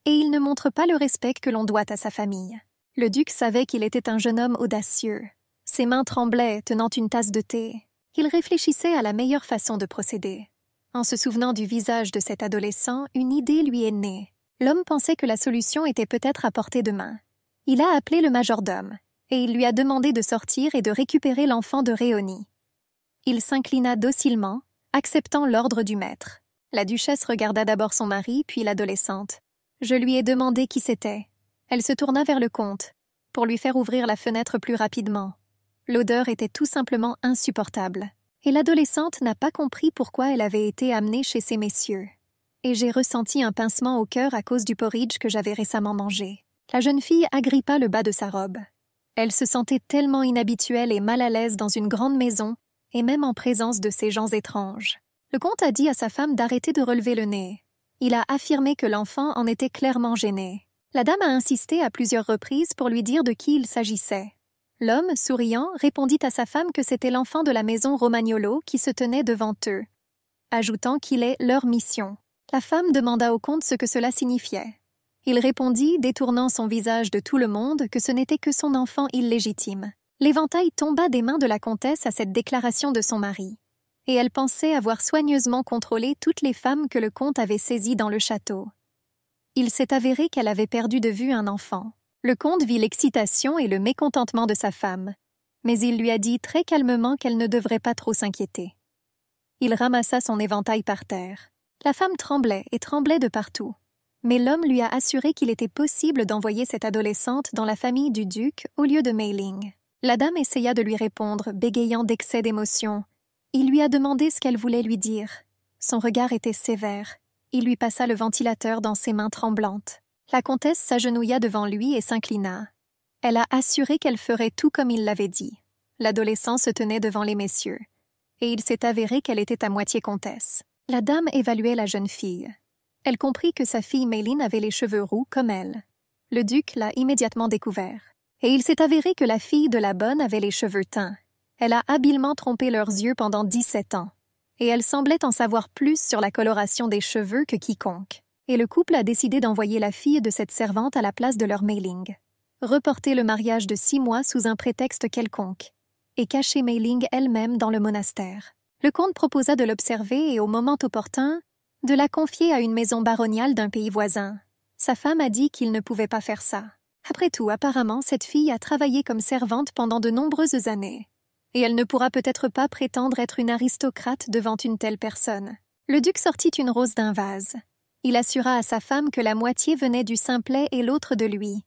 Et il ne montre pas le respect que l'on doit à sa famille. Le duc savait qu'il était un jeune homme audacieux. Ses mains tremblaient, tenant une tasse de thé. Il réfléchissait à la meilleure façon de procéder. En se souvenant du visage de cet adolescent, une idée lui est née. L'homme pensait que la solution était peut-être à portée de main. Il a appelé le majordome, et il lui a demandé de sortir et de récupérer l'enfant de Réonie. Il s'inclina docilement, acceptant l'ordre du maître. La duchesse regarda d'abord son mari, puis l'adolescente. Je lui ai demandé qui c'était. Elle se tourna vers le comte, pour lui faire ouvrir la fenêtre plus rapidement. L'odeur était tout simplement insupportable, et l'adolescente n'a pas compris pourquoi elle avait été amenée chez ces messieurs. Et j'ai ressenti un pincement au cœur à cause du porridge que j'avais récemment mangé. La jeune fille agrippa le bas de sa robe. Elle se sentait tellement inhabituelle et mal à l'aise dans une grande maison, et même en présence de ces gens étranges. Le comte a dit à sa femme d'arrêter de relever le nez. Il a affirmé que l'enfant en était clairement gêné. La dame a insisté à plusieurs reprises pour lui dire de qui il s'agissait. L'homme, souriant, répondit à sa femme que c'était l'enfant de la maison Romagnolo qui se tenait devant eux, ajoutant qu'il est leur mission. La femme demanda au comte ce que cela signifiait. Il répondit, détournant son visage de tout le monde, que ce n'était que son enfant illégitime. L'éventail tomba des mains de la comtesse à cette déclaration de son mari, et elle pensait avoir soigneusement contrôlé toutes les femmes que le comte avait saisies dans le château. Il s'est avéré qu'elle avait perdu de vue un enfant. Le comte vit l'excitation et le mécontentement de sa femme, mais il lui a dit très calmement qu'elle ne devrait pas trop s'inquiéter. Il ramassa son éventail par terre. La femme tremblait et tremblait de partout, mais l'homme lui a assuré qu'il était possible d'envoyer cette adolescente dans la famille du duc au lieu de Mei-ling. La dame essaya de lui répondre, bégayant d'excès d'émotion. Il lui a demandé ce qu'elle voulait lui dire. Son regard était sévère. Il lui passa le ventilateur dans ses mains tremblantes. La comtesse s'agenouilla devant lui et s'inclina. Elle a assuré qu'elle ferait tout comme il l'avait dit. L'adolescent se tenait devant les messieurs, et il s'est avéré qu'elle était à moitié comtesse. La dame évaluait la jeune fille. Elle comprit que sa fille Mei-ling avait les cheveux roux comme elle. Le duc l'a immédiatement découvert. Et il s'est avéré que la fille de la bonne avait les cheveux teints. Elle a habilement trompé leurs yeux pendant 17 ans. Et elle semblait en savoir plus sur la coloration des cheveux que quiconque. Et le couple a décidé d'envoyer la fille de cette servante à la place de leur Mei-ling. Reporter le mariage de 6 mois sous un prétexte quelconque. Et cacher Mei-ling elle-même dans le monastère. Le comte proposa de l'observer et, au moment opportun, de la confier à une maison baroniale d'un pays voisin. Sa femme a dit qu'il ne pouvait pas faire ça. Après tout, apparemment, cette fille a travaillé comme servante pendant de nombreuses années. Et elle ne pourra peut-être pas prétendre être une aristocrate devant une telle personne. Le duc sortit une rose d'un vase. Il assura à sa femme que la moitié venait du simplet et l'autre de lui.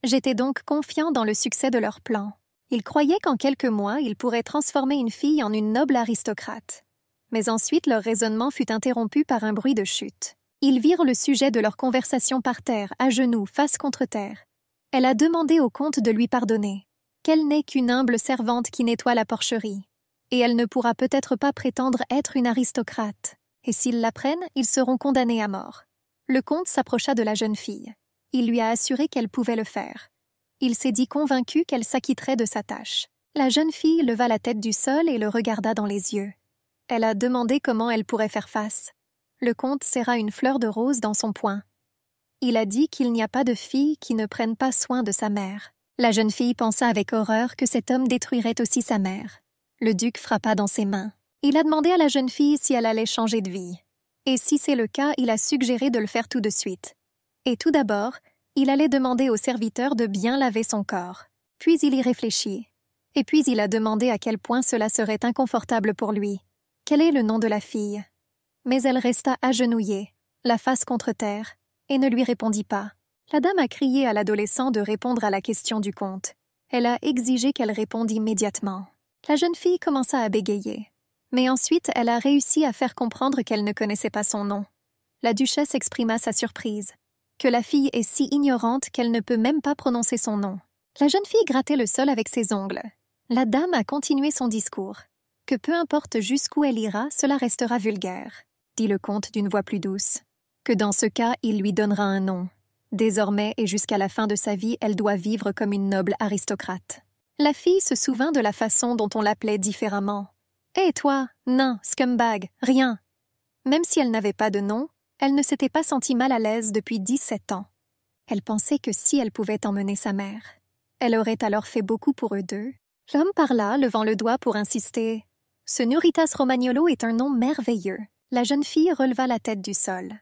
J'étais donc confiant dans le succès de leur plan. Il croyait qu'en quelques mois, il pourrait transformer une fille en une noble aristocrate. Mais ensuite, leur raisonnement fut interrompu par un bruit de chute. Ils virent le sujet de leur conversation par terre, à genoux, face contre terre. Elle a demandé au comte de lui pardonner, qu'elle n'est qu'une humble servante qui nettoie la porcherie. Et elle ne pourra peut-être pas prétendre être une aristocrate. Et s'ils l'apprennent, ils seront condamnés à mort. Le comte s'approcha de la jeune fille. Il lui a assuré qu'elle pouvait le faire. Il s'est dit convaincu qu'elle s'acquitterait de sa tâche. La jeune fille leva la tête du sol et le regarda dans les yeux. Elle a demandé comment elle pourrait faire face. Le comte serra une fleur de rose dans son poing. Il a dit qu'il n'y a pas de fille qui ne prenne pas soin de sa mère. La jeune fille pensa avec horreur que cet homme détruirait aussi sa mère. Le duc frappa dans ses mains. Il a demandé à la jeune fille si elle allait changer de vie. Et si c'est le cas, il a suggéré de le faire tout de suite. Et tout d'abord, il allait demander au serviteur de bien laver son corps. Puis il y réfléchit. Et puis il a demandé à quel point cela serait inconfortable pour lui. Quel est le nom de la fille? Mais elle resta agenouillée, la face contre terre, et ne lui répondit pas. La dame a crié à l'adolescent de répondre à la question du comte. Elle a exigé qu'elle réponde immédiatement. La jeune fille commença à bégayer. Mais ensuite, elle a réussi à faire comprendre qu'elle ne connaissait pas son nom. La duchesse exprima sa surprise, que la fille est si ignorante qu'elle ne peut même pas prononcer son nom. La jeune fille grattait le sol avec ses ongles. La dame a continué son discours. Que peu importe jusqu'où elle ira, cela restera vulgaire, dit le comte d'une voix plus douce. Que dans ce cas, il lui donnera un nom. Désormais et jusqu'à la fin de sa vie, elle doit vivre comme une noble aristocrate. La fille se souvint de la façon dont on l'appelait différemment. « Hé, toi, nain, scumbag, rien !» Même si elle n'avait pas de nom, elle ne s'était pas sentie mal à l'aise depuis 17 ans. Elle pensait que si elle pouvait emmener sa mère, elle aurait alors fait beaucoup pour eux deux. L'homme parla, levant le doigt pour insister. « Ce Nuritas Romagnolo est un nom merveilleux. » La jeune fille releva la tête du sol.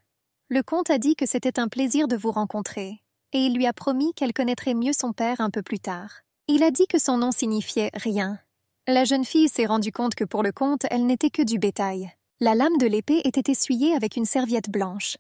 Le comte a dit que c'était un plaisir de vous rencontrer, et il lui a promis qu'elle connaîtrait mieux son père un peu plus tard. Il a dit que son nom signifiait rien. La jeune fille s'est rendue compte que pour le comte, elle n'était que du bétail. La lame de l'épée était essuyée avec une serviette blanche.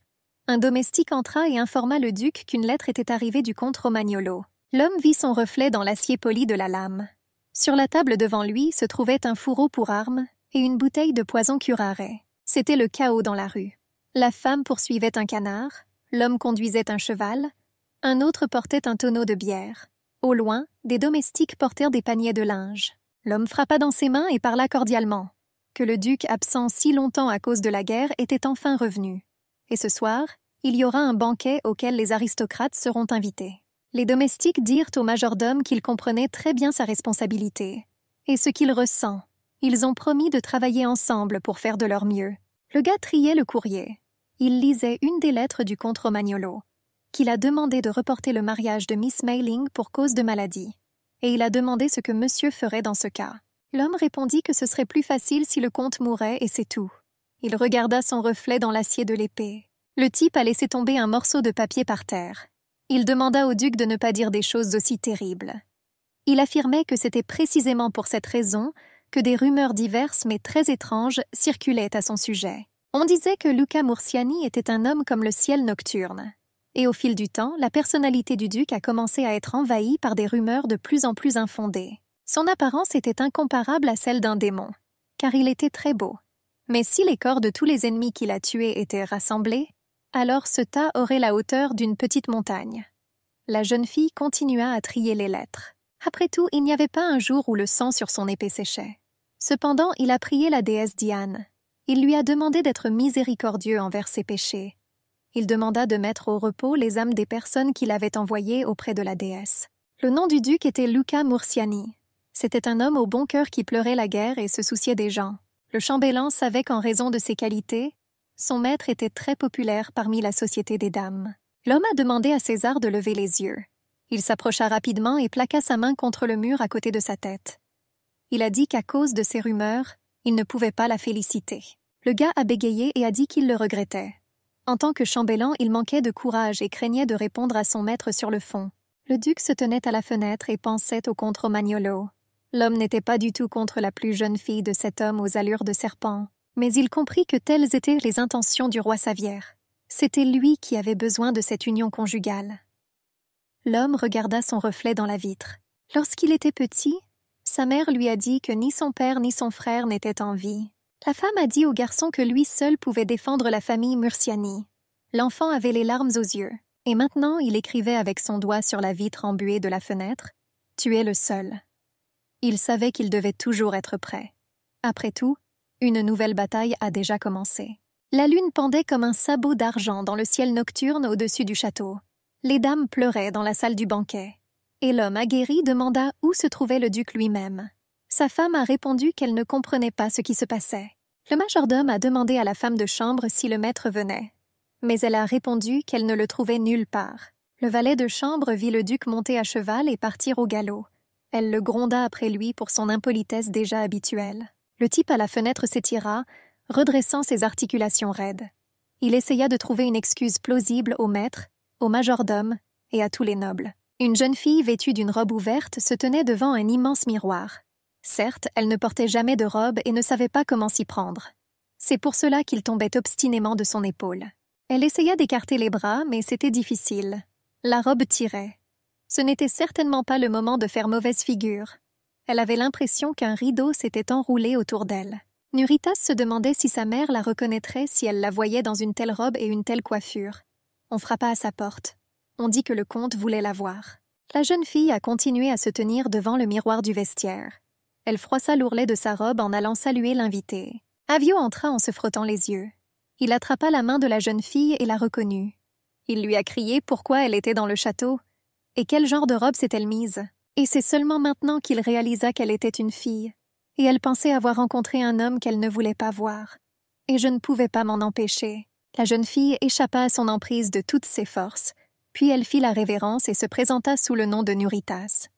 Un domestique entra et informa le duc qu'une lettre était arrivée du comte Romagnolo. L'homme vit son reflet dans l'acier poli de la lame. Sur la table devant lui se trouvait un fourreau pour armes et une bouteille de poison curare. C'était le chaos dans la rue. La femme poursuivait un canard, l'homme conduisait un cheval, un autre portait un tonneau de bière. Au loin, des domestiques portèrent des paniers de linge. L'homme frappa dans ses mains et parla cordialement. Que le duc, absent si longtemps à cause de la guerre, était enfin revenu. Et ce soir, il y aura un banquet auquel les aristocrates seront invités. Les domestiques dirent au majordome qu'il comprenait très bien sa responsabilité et ce qu'il ressent. Ils ont promis de travailler ensemble pour faire de leur mieux. Le gars triait le courrier. Il lisait une des lettres du comte Romagnolo, qu'il a demandé de reporter le mariage de Miss Mayling pour cause de maladie. Et il a demandé ce que monsieur ferait dans ce cas. L'homme répondit que ce serait plus facile si le comte mourait et c'est tout. Il regarda son reflet dans l'acier de l'épée. Le type a laissé tomber un morceau de papier par terre. Il demanda au duc de ne pas dire des choses aussi terribles. Il affirmait que c'était précisément pour cette raison que des rumeurs diverses mais très étranges circulaient à son sujet. On disait que Luca Mursiani était un homme comme le ciel nocturne. Et au fil du temps, la personnalité du duc a commencé à être envahie par des rumeurs de plus en plus infondées. Son apparence était incomparable à celle d'un démon, car il était très beau. Mais si les corps de tous les ennemis qu'il a tués étaient rassemblés, alors ce tas aurait la hauteur d'une petite montagne. La jeune fille continua à trier les lettres. Après tout, il n'y avait pas un jour où le sang sur son épée séchait. Cependant, il a prié la déesse Diane. Il lui a demandé d'être miséricordieux envers ses péchés. Il demanda de mettre au repos les âmes des personnes qu'il avait envoyées auprès de la déesse. Le nom du duc était Luca Mursiani. C'était un homme au bon cœur qui pleurait la guerre et se souciait des gens. Le chambellan savait qu'en raison de ses qualités, son maître était très populaire parmi la société des dames. L'homme a demandé à César de lever les yeux. Il s'approcha rapidement et plaqua sa main contre le mur à côté de sa tête. Il a dit qu'à cause de ces rumeurs, il ne pouvait pas la féliciter. Le gars a bégayé et a dit qu'il le regrettait. En tant que chambellan, il manquait de courage et craignait de répondre à son maître sur le fond. Le duc se tenait à la fenêtre et pensait au comte Romagnolo. L'homme n'était pas du tout contre la plus jeune fille de cet homme aux allures de serpent, mais il comprit que telles étaient les intentions du roi Savière. C'était lui qui avait besoin de cette union conjugale. L'homme regarda son reflet dans la vitre. Lorsqu'il était petit, sa mère lui a dit que ni son père ni son frère n'étaient en vie. La femme a dit au garçon que lui seul pouvait défendre la famille Mursiani. L'enfant avait les larmes aux yeux, et maintenant il écrivait avec son doigt sur la vitre embuée de la fenêtre « Tu es le seul ». Il savait qu'il devait toujours être prêt. Après tout, une nouvelle bataille a déjà commencé. La lune pendait comme un sabot d'argent dans le ciel nocturne au-dessus du château. Les dames pleuraient dans la salle du banquet. Et l'homme aguerri demanda où se trouvait le duc lui-même. Sa femme a répondu qu'elle ne comprenait pas ce qui se passait. Le majordome a demandé à la femme de chambre si le maître venait. Mais elle a répondu qu'elle ne le trouvait nulle part. Le valet de chambre vit le duc monter à cheval et partir au galop. Elle le gronda après lui pour son impolitesse déjà habituelle. Le type à la fenêtre s'étira, redressant ses articulations raides. Il essaya de trouver une excuse plausible au maître, au majordome et à tous les nobles. Une jeune fille vêtue d'une robe ouverte se tenait devant un immense miroir. Certes, elle ne portait jamais de robe et ne savait pas comment s'y prendre. C'est pour cela qu'il tombait obstinément de son épaule. Elle essaya d'écarter les bras, mais c'était difficile. La robe tirait. Ce n'était certainement pas le moment de faire mauvaise figure. Elle avait l'impression qu'un rideau s'était enroulé autour d'elle. Nuritas se demandait si sa mère la reconnaîtrait si elle la voyait dans une telle robe et une telle coiffure. On frappa à sa porte. On dit que le comte voulait la voir. La jeune fille a continué à se tenir devant le miroir du vestiaire. Elle froissa l'ourlet de sa robe en allant saluer l'invité. Avio entra en se frottant les yeux. Il attrapa la main de la jeune fille et la reconnut. Il lui a crié pourquoi elle était dans le château. Et quel genre de robe s'est-elle mise? Et c'est seulement maintenant qu'il réalisa qu'elle était une fille. Et elle pensait avoir rencontré un homme qu'elle ne voulait pas voir. Et je ne pouvais pas m'en empêcher. La jeune fille échappa à son emprise de toutes ses forces. Puis elle fit la révérence et se présenta sous le nom de Nuritas.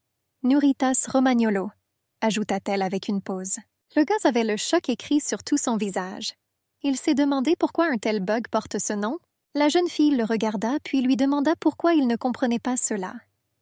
Nuritas Romagnolo, ajouta-t-elle avec une pause. Le gars avait le choc écrit sur tout son visage. Il s'est demandé pourquoi un tel bug porte ce nom. La jeune fille le regarda puis lui demanda pourquoi il ne comprenait pas cela.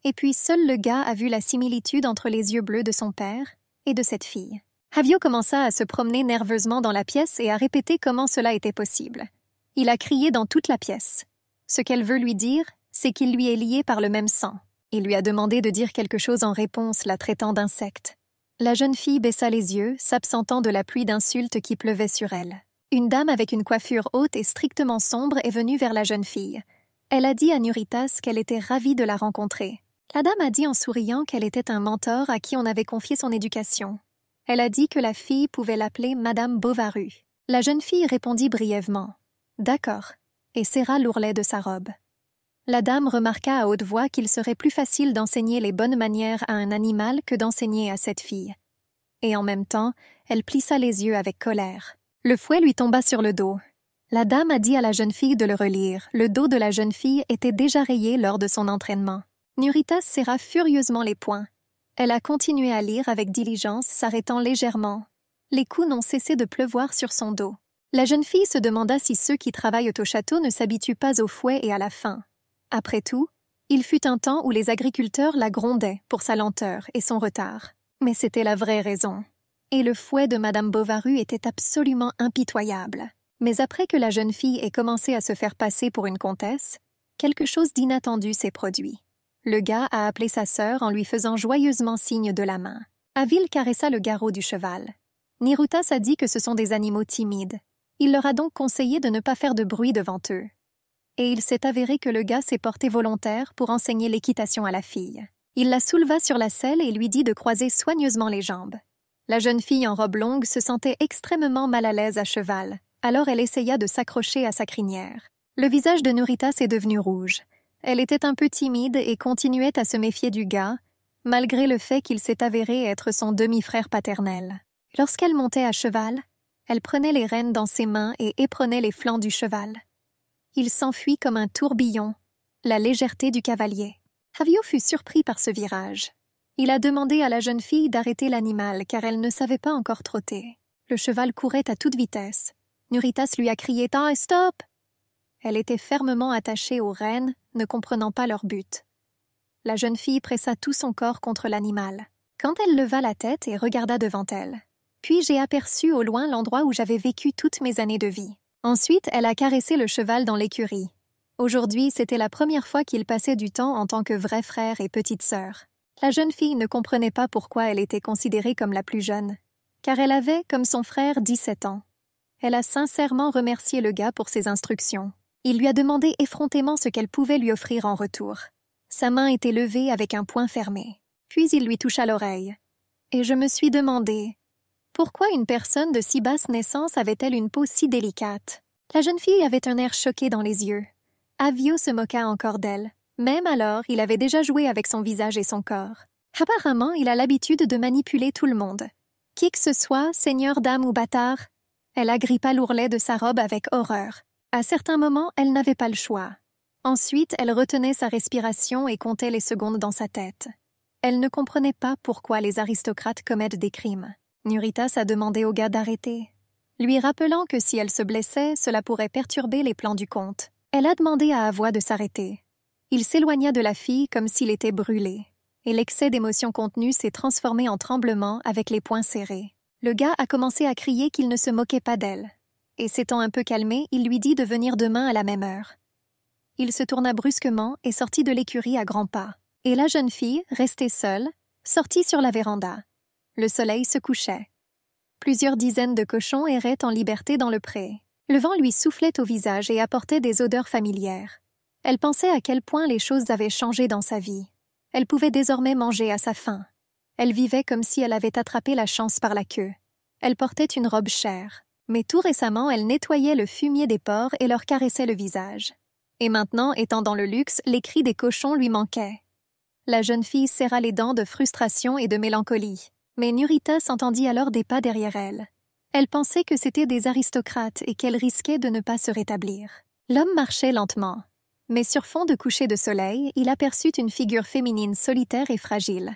Et puis seul le gars a vu la similitude entre les yeux bleus de son père et de cette fille. Avio commença à se promener nerveusement dans la pièce et à répéter comment cela était possible. Il a crié dans toute la pièce. Ce qu'elle veut lui dire, c'est qu'il lui est lié par le même sang. Il lui a demandé de dire quelque chose en réponse, la traitant d'insecte. La jeune fille baissa les yeux, s'absentant de la pluie d'insultes qui pleuvait sur elle. Une dame avec une coiffure haute et strictement sombre est venue vers la jeune fille. Elle a dit à Nuritas qu'elle était ravie de la rencontrer. La dame a dit en souriant qu'elle était un mentor à qui on avait confié son éducation. Elle a dit que la fille pouvait l'appeler Madame Bovary. La jeune fille répondit brièvement « D'accord » et serra l'ourlet de sa robe. La dame remarqua à haute voix qu'il serait plus facile d'enseigner les bonnes manières à un animal que d'enseigner à cette fille. Et en même temps, elle plissa les yeux avec colère. Le fouet lui tomba sur le dos. La dame a dit à la jeune fille de le relire. Le dos de la jeune fille était déjà rayé lors de son entraînement. Nuritas serra furieusement les poings. Elle a continué à lire avec diligence, s'arrêtant légèrement. Les coups n'ont cessé de pleuvoir sur son dos. La jeune fille se demanda si ceux qui travaillent au château ne s'habituent pas au fouet et à la faim. Après tout, il fut un temps où les agriculteurs la grondaient pour sa lenteur et son retard. Mais c'était la vraie raison. Et le fouet de Madame Bovary était absolument impitoyable. Mais après que la jeune fille ait commencé à se faire passer pour une comtesse, quelque chose d'inattendu s'est produit. Le gars a appelé sa sœur en lui faisant joyeusement signe de la main. Avil caressa le garrot du cheval. Nuritas a dit que ce sont des animaux timides. Il leur a donc conseillé de ne pas faire de bruit devant eux. Et il s'est avéré que le gars s'est porté volontaire pour enseigner l'équitation à la fille. Il la souleva sur la selle et lui dit de croiser soigneusement les jambes. La jeune fille en robe longue se sentait extrêmement mal à l'aise à cheval, alors elle essaya de s'accrocher à sa crinière. Le visage de Nuritas est devenu rouge. Elle était un peu timide et continuait à se méfier du gars, malgré le fait qu'il s'est avéré être son demi-frère paternel. Lorsqu'elle montait à cheval, elle prenait les rênes dans ses mains et éprenait les flancs du cheval. Il s'enfuit comme un tourbillon, la légèreté du cavalier. Avio fut surpris par ce virage. Il a demandé à la jeune fille d'arrêter l'animal car elle ne savait pas encore trotter. Le cheval courait à toute vitesse. Nuritas lui a crié « Temps, stop !» Elle était fermement attachée aux rênes, ne comprenant pas leur but. La jeune fille pressa tout son corps contre l'animal. Quand elle leva la tête et regarda devant elle. Puis j'ai aperçu au loin l'endroit où j'avais vécu toutes mes années de vie. Ensuite, elle a caressé le cheval dans l'écurie. Aujourd'hui, c'était la première fois qu'il passait du temps en tant que vrai frère et petite sœur. La jeune fille ne comprenait pas pourquoi elle était considérée comme la plus jeune, car elle avait, comme son frère, 17 ans. Elle a sincèrement remercié le gars pour ses instructions. Il lui a demandé effrontément ce qu'elle pouvait lui offrir en retour. Sa main était levée avec un poing fermé. Puis il lui toucha l'oreille. Et je me suis demandé, pourquoi une personne de si basse naissance avait-elle une peau si délicate? La jeune fille avait un air choqué dans les yeux. Avio se moqua encore d'elle. Même alors, il avait déjà joué avec son visage et son corps. Apparemment, il a l'habitude de manipuler tout le monde. Qui que ce soit, seigneur, dame ou bâtard. Elle agrippa l'ourlet de sa robe avec horreur. À certains moments, elle n'avait pas le choix. Ensuite, elle retenait sa respiration et comptait les secondes dans sa tête. Elle ne comprenait pas pourquoi les aristocrates commettent des crimes. Nuritas a demandé au gars d'arrêter, lui rappelant que si elle se blessait, cela pourrait perturber les plans du comte. Elle a demandé à Avoua de s'arrêter. Il s'éloigna de la fille comme s'il était brûlé, et l'excès d'émotion contenue s'est transformé en tremblement avec les poings serrés. Le gars a commencé à crier qu'il ne se moquait pas d'elle, et s'étant un peu calmé, il lui dit de venir demain à la même heure. Il se tourna brusquement et sortit de l'écurie à grands pas, et la jeune fille, restée seule, sortit sur la véranda. Le soleil se couchait. Plusieurs dizaines de cochons erraient en liberté dans le pré. Le vent lui soufflait au visage et apportait des odeurs familières. Elle pensait à quel point les choses avaient changé dans sa vie. Elle pouvait désormais manger à sa faim. Elle vivait comme si elle avait attrapé la chance par la queue. Elle portait une robe chère, mais tout récemment elle nettoyait le fumier des porcs et leur caressait le visage. Et maintenant, étant dans le luxe, les cris des cochons lui manquaient. La jeune fille serra les dents de frustration et de mélancolie. Mais Nuritas entendit alors des pas derrière elle. Elle pensait que c'étaient des aristocrates et qu'elle risquait de ne pas se rétablir. L'homme marchait lentement. Mais sur fond de coucher de soleil, il aperçut une figure féminine solitaire et fragile.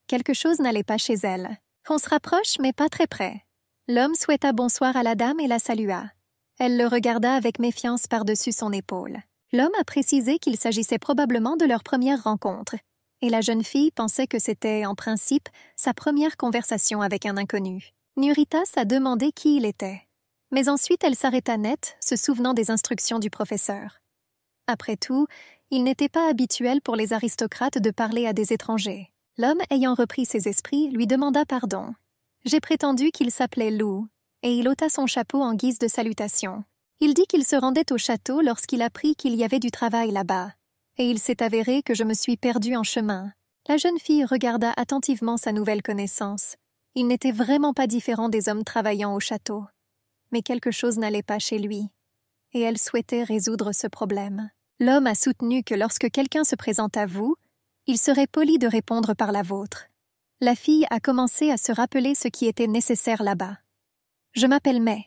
Quelque chose n'allait pas chez elle. On se rapproche, mais pas très près. L'homme souhaita bonsoir à la dame et la salua. Elle le regarda avec méfiance par-dessus son épaule. L'homme a précisé qu'il s'agissait probablement de leur première rencontre, et la jeune fille pensait que c'était, en principe, sa première conversation avec un inconnu. Nuritas a demandé qui il était. Mais ensuite elle s'arrêta net, se souvenant des instructions du professeur. Après tout, il n'était pas habituel pour les aristocrates de parler à des étrangers. L'homme, ayant repris ses esprits, lui demanda pardon. J'ai prétendu qu'il s'appelait Lou, et il ôta son chapeau en guise de salutation. Il dit qu'il se rendait au château lorsqu'il apprit qu'il y avait du travail là-bas, et il s'est avéré que je me suis perdue en chemin. La jeune fille regarda attentivement sa nouvelle connaissance. Il n'était vraiment pas différent des hommes travaillant au château. Mais quelque chose n'allait pas chez lui, et elle souhaitait résoudre ce problème. L'homme a soutenu que lorsque quelqu'un se présente à vous, il serait poli de répondre par la vôtre. La fille a commencé à se rappeler ce qui était nécessaire là-bas. « Je m'appelle May. »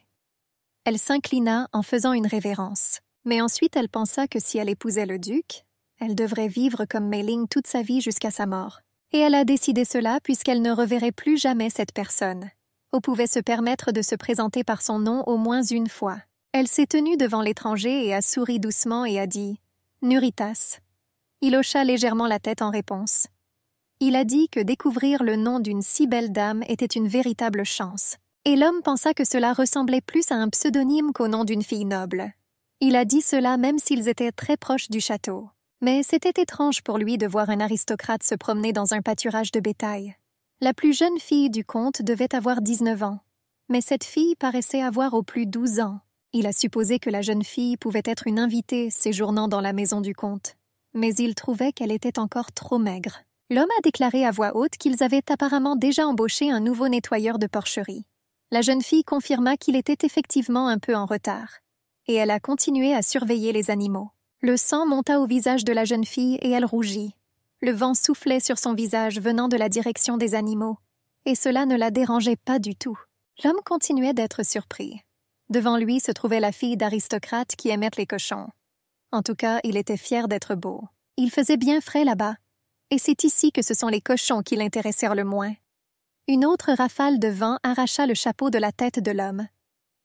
Elle s'inclina en faisant une révérence. Mais ensuite elle pensa que si elle épousait le duc, elle devrait vivre comme Mei Ling toute sa vie jusqu'à sa mort. Et elle a décidé cela puisqu'elle ne reverrait plus jamais cette personne. On pouvait se permettre de se présenter par son nom au moins une fois. Elle s'est tenue devant l'étranger et a souri doucement et a dit « Nuritas ». Il hocha légèrement la tête en réponse. Il a dit que découvrir le nom d'une si belle dame était une véritable chance. Et l'homme pensa que cela ressemblait plus à un pseudonyme qu'au nom d'une fille noble. Il a dit cela même s'ils étaient très proches du château. Mais c'était étrange pour lui de voir un aristocrate se promener dans un pâturage de bétail. La plus jeune fille du comte devait avoir 19 ans, mais cette fille paraissait avoir au plus 12 ans. Il a supposé que la jeune fille pouvait être une invitée séjournant dans la maison du comte, mais il trouvait qu'elle était encore trop maigre. L'homme a déclaré à voix haute qu'ils avaient apparemment déjà embauché un nouveau nettoyeur de porcherie. La jeune fille confirma qu'il était effectivement un peu en retard, et elle a continué à surveiller les animaux. Le sang monta au visage de la jeune fille et elle rougit. Le vent soufflait sur son visage venant de la direction des animaux, et cela ne la dérangeait pas du tout. L'homme continuait d'être surpris. Devant lui se trouvait la fille d'aristocrate qui aimait les cochons. En tout cas, il était fier d'être beau. Il faisait bien frais là-bas, et c'est ici que ce sont les cochons qui l'intéressèrent le moins. Une autre rafale de vent arracha le chapeau de la tête de l'homme.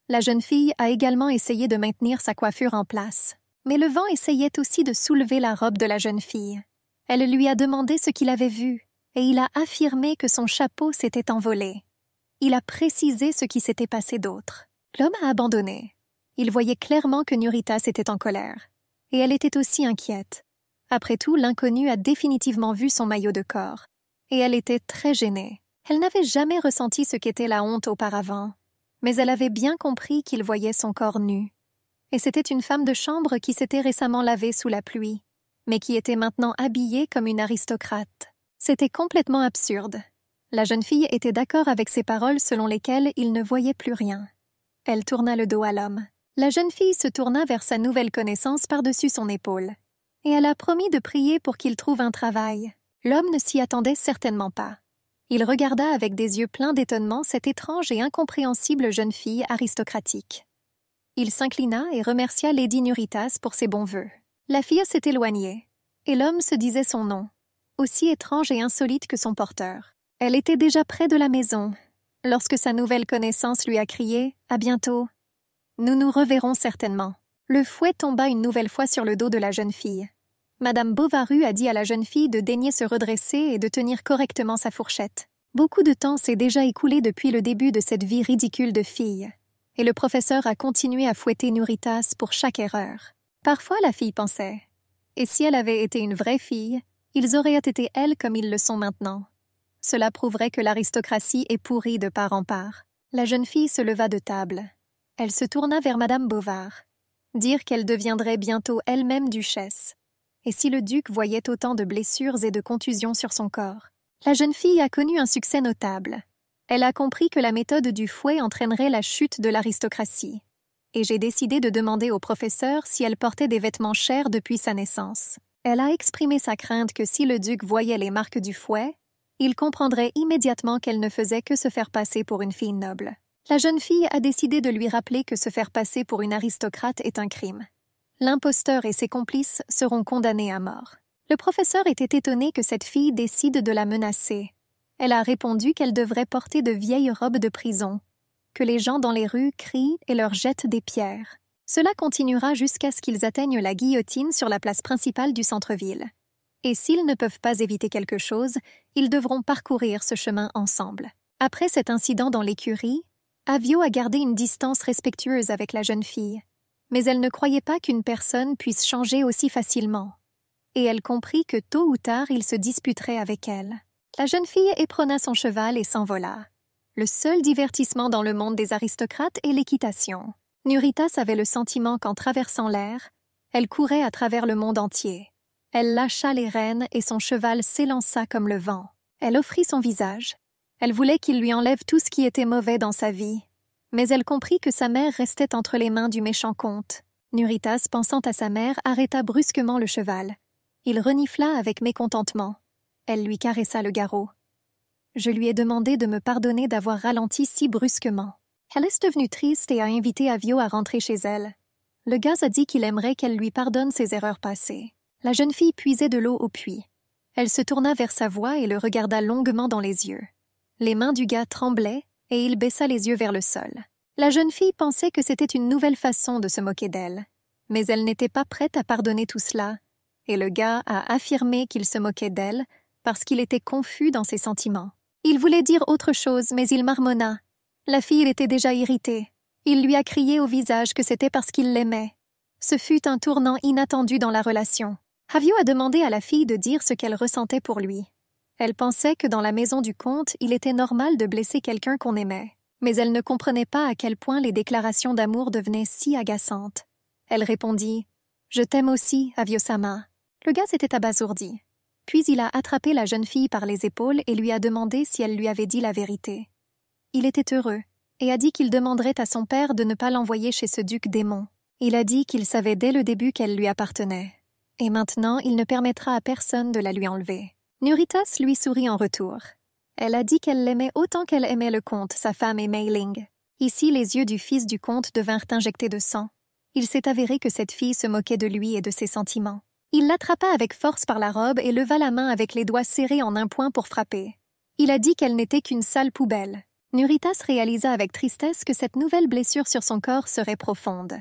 La jeune fille a également essayé de maintenir sa coiffure en place. Mais le vent essayait aussi de soulever la robe de la jeune fille. Elle lui a demandé ce qu'il avait vu, et il a affirmé que son chapeau s'était envolé. Il a précisé ce qui s'était passé d'autre. L'homme a abandonné. Il voyait clairement que Nuritas était en colère, et elle était aussi inquiète. Après tout, l'inconnu a définitivement vu son maillot de corps. et elle était très gênée. Elle n'avait jamais ressenti ce qu'était la honte auparavant, mais elle avait bien compris qu'il voyait son corps nu. Et c'était une femme de chambre qui s'était récemment lavée sous la pluie, mais qui était maintenant habillée comme une aristocrate. C'était complètement absurde. La jeune fille était d'accord avec ces paroles selon lesquelles il ne voyait plus rien. Elle tourna le dos à l'homme. La jeune fille se tourna vers sa nouvelle connaissance par-dessus son épaule, et elle a promis de prier pour qu'il trouve un travail. L'homme ne s'y attendait certainement pas. Il regarda avec des yeux pleins d'étonnement cette étrange et incompréhensible jeune fille aristocratique. Il s'inclina et remercia Lady Nuritas pour ses bons vœux. La fille s'est éloignée, et l'homme se disait son nom, aussi étrange et insolite que son porteur. Elle était déjà près de la maison, lorsque sa nouvelle connaissance lui a crié « À bientôt ». Nous nous reverrons certainement. Le fouet tomba une nouvelle fois sur le dos de la jeune fille. Madame Bovary a dit à la jeune fille de daigner se redresser et de tenir correctement sa fourchette. Beaucoup de temps s'est déjà écoulé depuis le début de cette vie ridicule de fille, et le professeur a continué à fouetter Nuritas pour chaque erreur. Parfois, la fille pensait « Et si elle avait été une vraie fille, ils auraient été elles comme ils le sont maintenant. » Cela prouverait que l'aristocratie est pourrie de part en part. La jeune fille se leva de table. Elle se tourna vers Madame Bovary. Dire qu'elle deviendrait bientôt elle-même duchesse. Et si le duc voyait autant de blessures et de contusions sur son corps? La jeune fille a connu un succès notable. Elle a compris que la méthode du fouet entraînerait la chute de l'aristocratie. Et j'ai décidé de demander au professeur si elle portait des vêtements chers depuis sa naissance. Elle a exprimé sa crainte que si le duc voyait les marques du fouet, il comprendrait immédiatement qu'elle ne faisait que se faire passer pour une fille noble. La jeune fille a décidé de lui rappeler que se faire passer pour une aristocrate est un crime. L'imposteur et ses complices seront condamnés à mort. Le professeur était étonné que cette fille décide de la menacer. Elle a répondu qu'elle devrait porter de vieilles robes de prison, que les gens dans les rues crient et leur jettent des pierres. Cela continuera jusqu'à ce qu'ils atteignent la guillotine sur la place principale du centre-ville. Et s'ils ne peuvent pas éviter quelque chose, ils devront parcourir ce chemin ensemble. Après cet incident dans l'écurie, Avio a gardé une distance respectueuse avec la jeune fille, mais elle ne croyait pas qu'une personne puisse changer aussi facilement. Et elle comprit que tôt ou tard il se disputerait avec elle. La jeune fille éperonna son cheval et s'envola. Le seul divertissement dans le monde des aristocrates est l'équitation. Nuritas avait le sentiment qu'en traversant l'air, elle courait à travers le monde entier. Elle lâcha les rênes et son cheval s'élança comme le vent. Elle offrit son visage. Elle voulait qu'il lui enlève tout ce qui était mauvais dans sa vie. Mais elle comprit que sa mère restait entre les mains du méchant comte. Nuritas, pensant à sa mère, arrêta brusquement le cheval. Il renifla avec mécontentement. Elle lui caressa le garrot. « Je lui ai demandé de me pardonner d'avoir ralenti si brusquement. » Elle est devenue triste et a invité Avio à rentrer chez elle. Le gars a dit qu'il aimerait qu'elle lui pardonne ses erreurs passées. La jeune fille puisait de l'eau au puits. Elle se tourna vers sa voix et le regarda longuement dans les yeux. Les mains du gars tremblaient et il baissa les yeux vers le sol. La jeune fille pensait que c'était une nouvelle façon de se moquer d'elle. Mais elle n'était pas prête à pardonner tout cela. Et le gars a affirmé qu'il se moquait d'elle parce qu'il était confus dans ses sentiments. Il voulait dire autre chose, mais il marmonna. La fille était déjà irritée. Il lui a crié au visage que c'était parce qu'il l'aimait. Ce fut un tournant inattendu dans la relation. Avio a demandé à la fille de dire ce qu'elle ressentait pour lui. Elle pensait que dans la maison du comte, il était normal de blesser quelqu'un qu'on aimait. Mais elle ne comprenait pas à quel point les déclarations d'amour devenaient si agaçantes. Elle répondit « Je t'aime aussi, Avio-sama ». Le gars s'était abasourdi. Puis il a attrapé la jeune fille par les épaules et lui a demandé si elle lui avait dit la vérité. Il était heureux et a dit qu'il demanderait à son père de ne pas l'envoyer chez ce duc démon. Il a dit qu'il savait dès le début qu'elle lui appartenait. Et maintenant, il ne permettra à personne de la lui enlever. Nuritas lui sourit en retour. Elle a dit qu'elle l'aimait autant qu'elle aimait le comte, sa femme et Mei Ling. Ici, les yeux du fils du comte devinrent injectés de sang. Il s'est avéré que cette fille se moquait de lui et de ses sentiments. Il l'attrapa avec force par la robe et leva la main avec les doigts serrés en un point pour frapper. Il a dit qu'elle n'était qu'une sale poubelle. Nuritas réalisa avec tristesse que cette nouvelle blessure sur son corps serait profonde.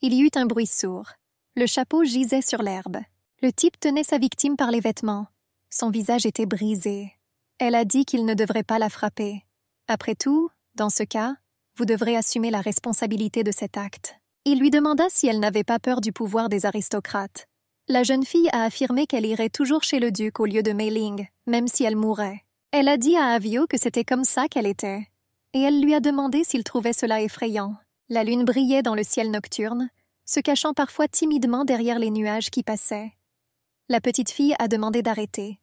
Il y eut un bruit sourd. Le chapeau gisait sur l'herbe. Le type tenait sa victime par les vêtements. Son visage était brisé. Elle a dit qu'il ne devrait pas la frapper. Après tout, dans ce cas, vous devrez assumer la responsabilité de cet acte. Il lui demanda si elle n'avait pas peur du pouvoir des aristocrates. La jeune fille a affirmé qu'elle irait toujours chez le duc au lieu de Mei Ling, même si elle mourrait. Elle a dit à Avio que c'était comme ça qu'elle était, et elle lui a demandé s'il trouvait cela effrayant. La lune brillait dans le ciel nocturne, se cachant parfois timidement derrière les nuages qui passaient. La petite fille a demandé d'arrêter.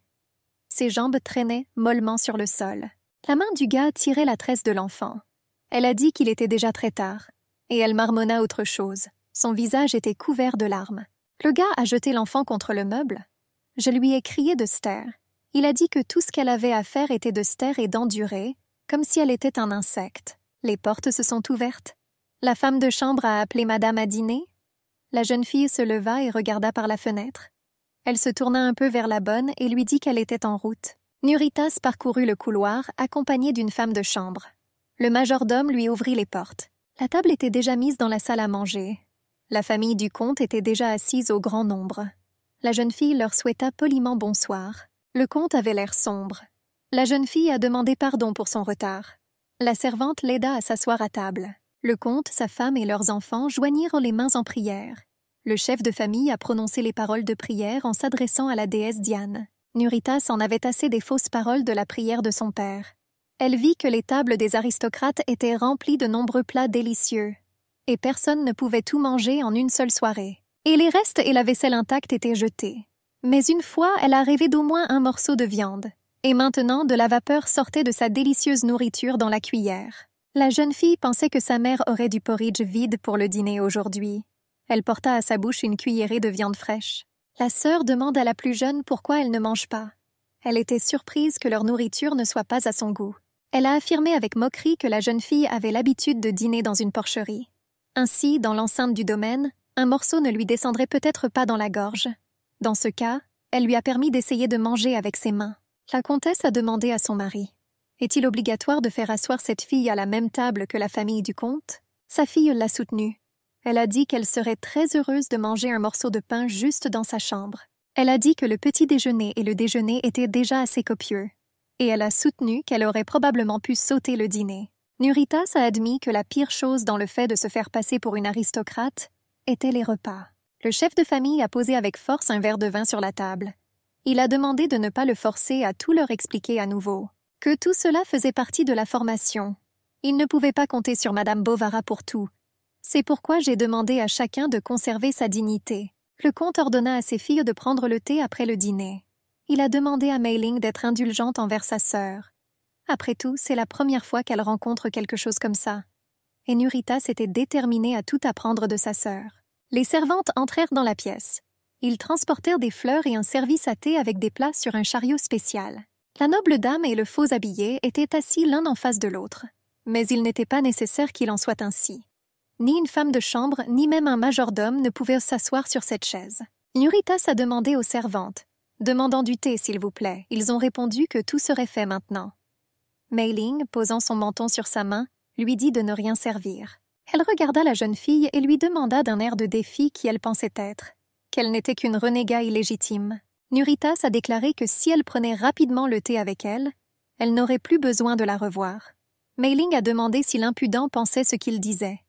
Ses jambes traînaient mollement sur le sol. La main du gars tirait la tresse de l'enfant. Elle a dit qu'il était déjà très tard, et elle marmonna autre chose. Son visage était couvert de larmes. Le gars a jeté l'enfant contre le meuble. Je lui ai crié de se taire. Il a dit que tout ce qu'elle avait à faire était de se taire et d'endurer, comme si elle était un insecte. Les portes se sont ouvertes. La femme de chambre a appelé madame à dîner. La jeune fille se leva et regarda par la fenêtre. Elle se tourna un peu vers la bonne et lui dit qu'elle était en route. Nuritas parcourut le couloir, accompagnée d'une femme de chambre. Le majordome lui ouvrit les portes. La table était déjà mise dans la salle à manger. La famille du comte était déjà assise au grand nombre. La jeune fille leur souhaita poliment bonsoir. Le comte avait l'air sombre. La jeune fille a demandé pardon pour son retard. La servante l'aida à s'asseoir à table. Le comte, sa femme et leurs enfants joignirent les mains en prière. Le chef de famille a prononcé les paroles de prière en s'adressant à la déesse Diane. Nuritas en avait assez des fausses paroles de la prière de son père. Elle vit que les tables des aristocrates étaient remplies de nombreux plats délicieux, et personne ne pouvait tout manger en une seule soirée. Et les restes et la vaisselle intacte étaient jetés. Mais une fois, elle a rêvé d'au moins un morceau de viande, et maintenant de la vapeur sortait de sa délicieuse nourriture dans la cuillère. La jeune fille pensait que sa mère aurait du porridge vide pour le dîner aujourd'hui. Elle porta à sa bouche une cuillerée de viande fraîche. La sœur demande à la plus jeune pourquoi elle ne mange pas. Elle était surprise que leur nourriture ne soit pas à son goût. Elle a affirmé avec moquerie que la jeune fille avait l'habitude de dîner dans une porcherie. Ainsi, dans l'enceinte du domaine, un morceau ne lui descendrait peut-être pas dans la gorge. Dans ce cas, elle lui a permis d'essayer de manger avec ses mains. La comtesse a demandé à son mari. Est-il obligatoire de faire asseoir cette fille à la même table que la famille du comte? Sa fille l'a soutenue. Elle a dit qu'elle serait très heureuse de manger un morceau de pain juste dans sa chambre. Elle a dit que le petit déjeuner et le déjeuner étaient déjà assez copieux. Et elle a soutenu qu'elle aurait probablement pu sauter le dîner. Nuritas a admis que la pire chose dans le fait de se faire passer pour une aristocrate étaient les repas. Le chef de famille a posé avec force un verre de vin sur la table. Il a demandé de ne pas le forcer à tout leur expliquer à nouveau. Que tout cela faisait partie de la formation. Il ne pouvait pas compter sur Madame Bovara pour tout. C'est pourquoi j'ai demandé à chacun de conserver sa dignité. Le comte ordonna à ses filles de prendre le thé après le dîner. Il a demandé à Mei Ling d'être indulgente envers sa sœur. Après tout, c'est la première fois qu'elle rencontre quelque chose comme ça. Et Nuritas était déterminée à tout apprendre de sa sœur. Les servantes entrèrent dans la pièce. Ils transportèrent des fleurs et un service à thé avec des plats sur un chariot spécial. La noble dame et le faux habillé étaient assis l'un en face de l'autre. Mais il n'était pas nécessaire qu'il en soit ainsi. Ni une femme de chambre, ni même un majordome ne pouvaient s'asseoir sur cette chaise. Nuritas a demandé aux servantes, demandant du thé, s'il vous plaît. Ils ont répondu que tout serait fait maintenant. Mei Ling, posant son menton sur sa main, lui dit de ne rien servir. Elle regarda la jeune fille et lui demanda d'un air de défi qui elle pensait être, qu'elle n'était qu'une renégat illégitime. Nuritas a déclaré que si elle prenait rapidement le thé avec elle, elle n'aurait plus besoin de la revoir. Mei Ling a demandé si l'impudent pensait ce qu'il disait.